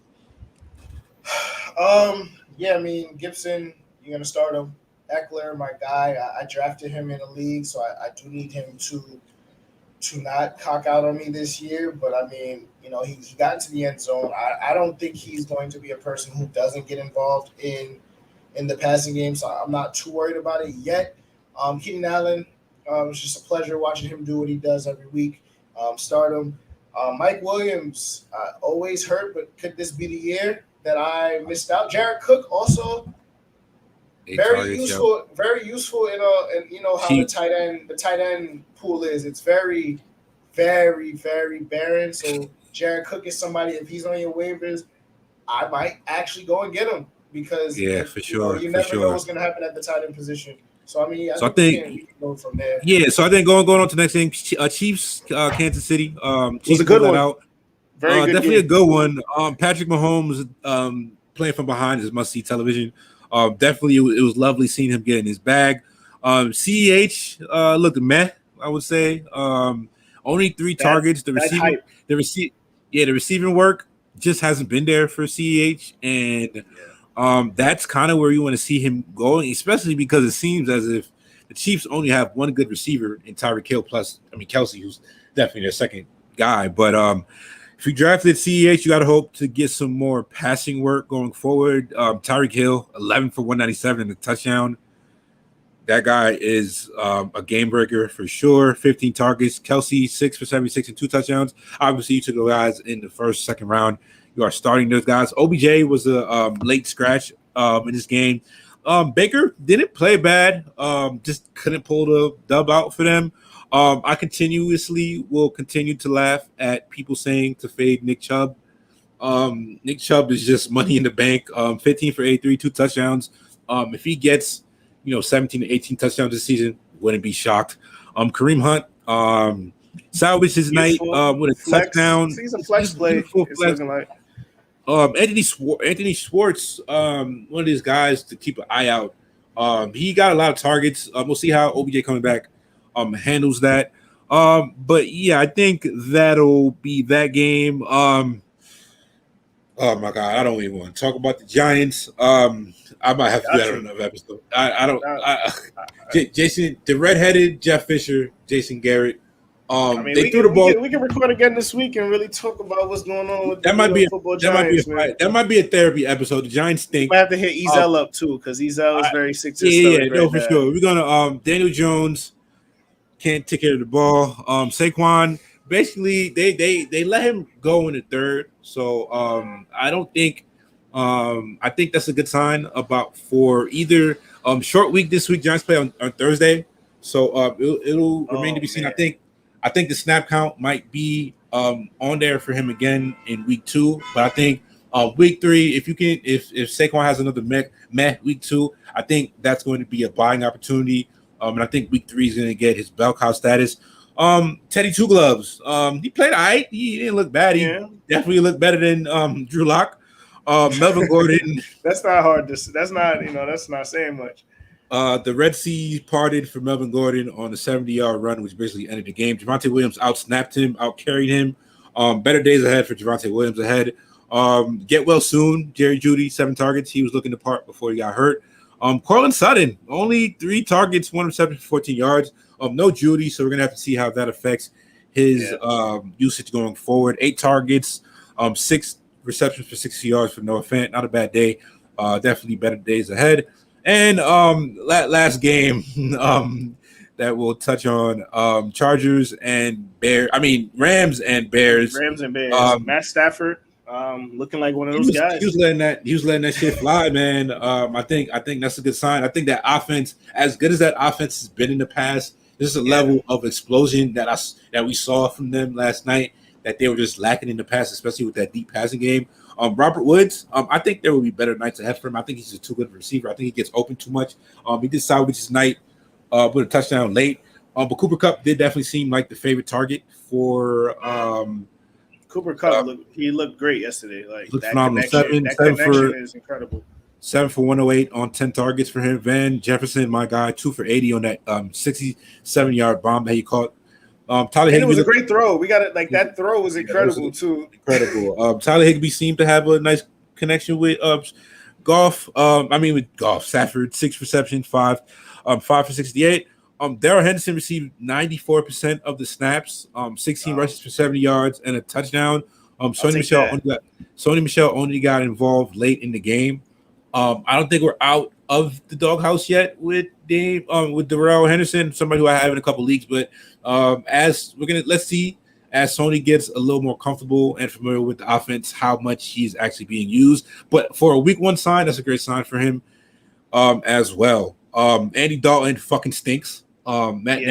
Yeah, I mean Gibson, you're gonna start him. Eckler, my guy. I drafted him in a league, so I do need him to not cock out on me this year. But I mean, he got into the end zone. I don't think he's going to be a person who doesn't get involved in the passing game, so I'm not too worried about it yet. Keenan Allen, it's just a pleasure watching him do what he does every week. Start him. Mike Williams, always hurt, but could this be the year that I missed out? Jared Cook also very useful in how the tight end pool is. It's very, very, very barren. So Jared Cook is somebody, if he's on your waivers, I might actually go and get him because for sure. You never know what's going to happen at the tight end position. So I mean, I think we can go from there. Yeah, so I think going on to the next game, Chiefs, Kansas City. Chiefs was a good one. Out. Very good definitely game. a good one. Patrick Mahomes playing from behind is must-see television. Definitely, it was lovely seeing him get in his bag. CEH looked meh, I would say. Only 3 targets. The receiving work just hasn't been there for CEH, and that's kind of where you want to see him going, especially because it seems as if the Chiefs only have one good receiver in Tyreek Hill, plus Kelsey, who's definitely their second guy. But if you drafted CEH, you got to hope to get some more passing work going forward. Tyreek Hill, 11 for 197 and a touchdown. That guy is a game breaker for sure. 15 targets. Kelsey, 6 for 76 and 2 touchdowns. Obviously, you took the guys in the first, second round. You are starting those guys. OBJ was a late scratch in this game. Baker didn't play bad. Just couldn't pull the dub out for them. I continuously will continue to laugh at people saying to fade Nick Chubb. Nick Chubb is just money in the bank. 15 for 83, 2 touchdowns. If he gets 17 to 18 touchdowns this season, wouldn't be shocked. Kareem Hunt salvaged his night with a touchdown. He's a flex play. Anthony Schwartz, one of these guys to keep an eye out. He got a lot of targets. We'll see how OBJ coming back handles that. But yeah, I think that'll be that game. Oh my God, I don't even want to talk about the Giants. I might have to do that on another episode. Jason, the redheaded Jeff Fisher, Jason Garrett. They threw the ball. We can record again this week and really talk about what's going on with that. That might be a therapy episode. The Giants stink. We have to hit Ezel up too because Ezel is very sick to for sure. We're gonna Daniel Jones can't take care of the ball. Saquon basically they let him go in the third. So I don't think I think that's a good sign for either short week this week. Giants play on Thursday, so it'll remain to be seen. Man. I think the snap count might be on there for him again in week 2, but I think week 3, if Saquon has another meh week 2, I think that's going to be a buying opportunity. And I think week 3 is going to get his bell cow status. Teddy Two Gloves, he played all right. He didn't look bad. He definitely looked better than Drew Lock. Melvin Gordon. That's not hard. That's not saying much. The Red Sea parted for Melvin Gordon on the 70-yard run, which basically ended the game. Javonte Williams out-snapped him, out-carried him. Better days ahead for Javonte Williams ahead. Get well soon. Jerry Jeudy, 7 targets. He was looking the part before he got hurt. Cortland Sutton, only 3 targets, 1 reception for 14 yards. No Jeudy, so we're going to have to see how that affects his usage going forward. 8 targets, 6 receptions for 60 yards for Noah Fant. Not a bad day. Definitely better days ahead. And last game that we'll touch on Chargers and Rams and Bears. Matt Stafford looking like one of those guys. He was letting that shit fly, man. I think that's a good sign. I think that offense, as good as that offense has been in the past, this is a level of explosion that we saw from them last night that they were just lacking in the past, especially with that deep passing game. Robert Woods, I think there will be better nights ahead for him. I think he's just too good of a receiver. I think he gets open too much. He did salvage his night with a touchdown late. But Cooper Kupp did definitely seem like the favorite target for Cooper Kupp. He looked great yesterday. Like looked that phenomenal. connection is incredible. 7 for 108 on 10 targets for him. Van Jefferson, my guy, 2 for 80 on that 67-yard bomb that he caught. Tyler Higbee, it was a great throw. We got it. Like that throw was incredible too. Incredible. Tyler Higbee seemed to have a nice connection with Goff. With Goff. Stafford, 6 receptions, 5 for 68. Darrell Henderson received 94% of the snaps, 16 rushes for 70 yards and a touchdown. Sony Michel only got involved late in the game. I don't think we're out of the doghouse yet with Darrell Henderson, somebody who I have in a couple leagues, but let's see as Sony gets a little more comfortable and familiar with the offense, how much he's actually being used. But for a week one sign, that's a great sign for him as well. Andy Dalton fucking stinks. Matt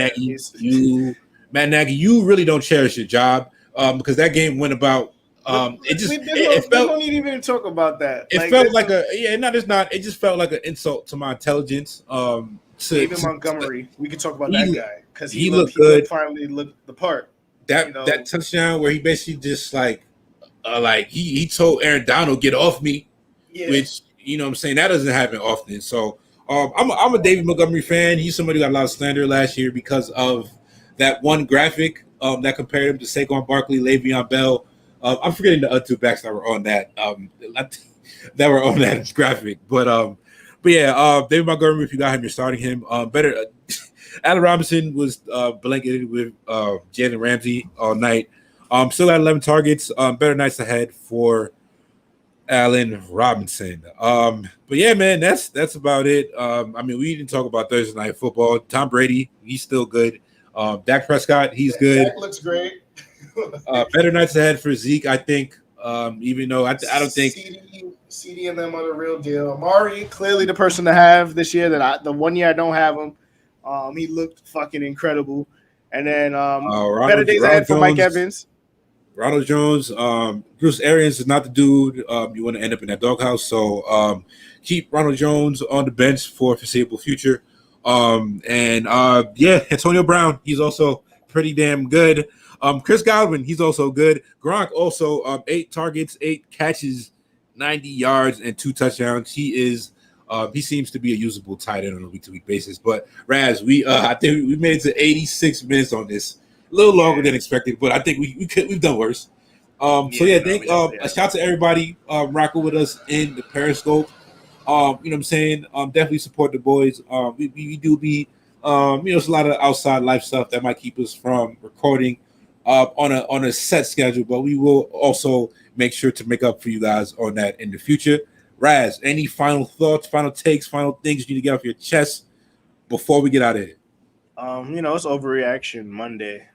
Nagy, you really don't cherish your job because that game went about. It felt. Don't even talk about that. It felt like it's not. It just felt like an insult to my intelligence. David Montgomery, we could talk about that guy because he looked good. He finally looked the part. That touchdown where he basically just he told Aaron Donald, get off me, which what I'm saying, that doesn't happen often. So I'm a David Montgomery fan. He's somebody who got a lot of slander last year because of that one graphic that compared him to Saquon Barkley, Le'Veon Bell. I'm forgetting the other two backs that were on that graphic, but yeah, David Montgomery, if you got him, you're starting him. Better. Allen Robinson was blanketed with Jalen Ramsey all night. Still got 11 targets. Better nights ahead for Allen Robinson. But yeah, man, that's about it. I mean, we didn't talk about Thursday Night Football. Tom Brady, he's still good. Dak Prescott, he's good. Dak looks great. Better nights ahead for Zeke, I think. Even though I don't think CD and them are the real deal. Amari, clearly the person to have this year. The 1 year I don't have him. He looked fucking incredible. And then better days ahead for Mike Evans. Ronald Jones, Bruce Arians is not the dude you want to end up in that doghouse. So keep Ronald Jones on the bench for foreseeable future. Antonio Brown, he's also pretty damn good. Chris Godwin, he's also good. Gronk also 8 targets, 8 catches, 90 yards, and 2 touchdowns. He seems to be a usable tight end on a week-to-week basis. But Raz, I think we made it to 86 minutes on this, a little longer than expected, but I think we've done worse. A shout out to everybody rocking with us in the Periscope. You know what I'm saying? Definitely support the boys. We do be there's a lot of outside life stuff that might keep us from recording on a set schedule, but we will also make sure to make up for you guys on that in the future. Raz, any final thoughts, final takes, final things you need to get off your chest before we get out of here? It's overreaction Monday.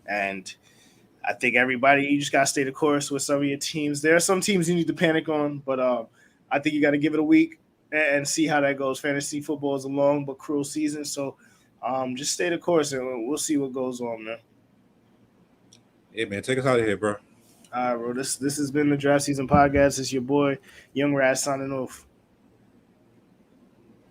And I think you just got to stay the course with some of your teams. There are some teams you need to panic on, but I think you got to give it a week and see how that goes. Fantasy football is a long but cruel season, so just stay the course and we'll see what goes on, man. Yeah, man, take us out of here, bro. All right, bro. This has been the Draft Season Podcast. It's your boy, Young Raz, signing off.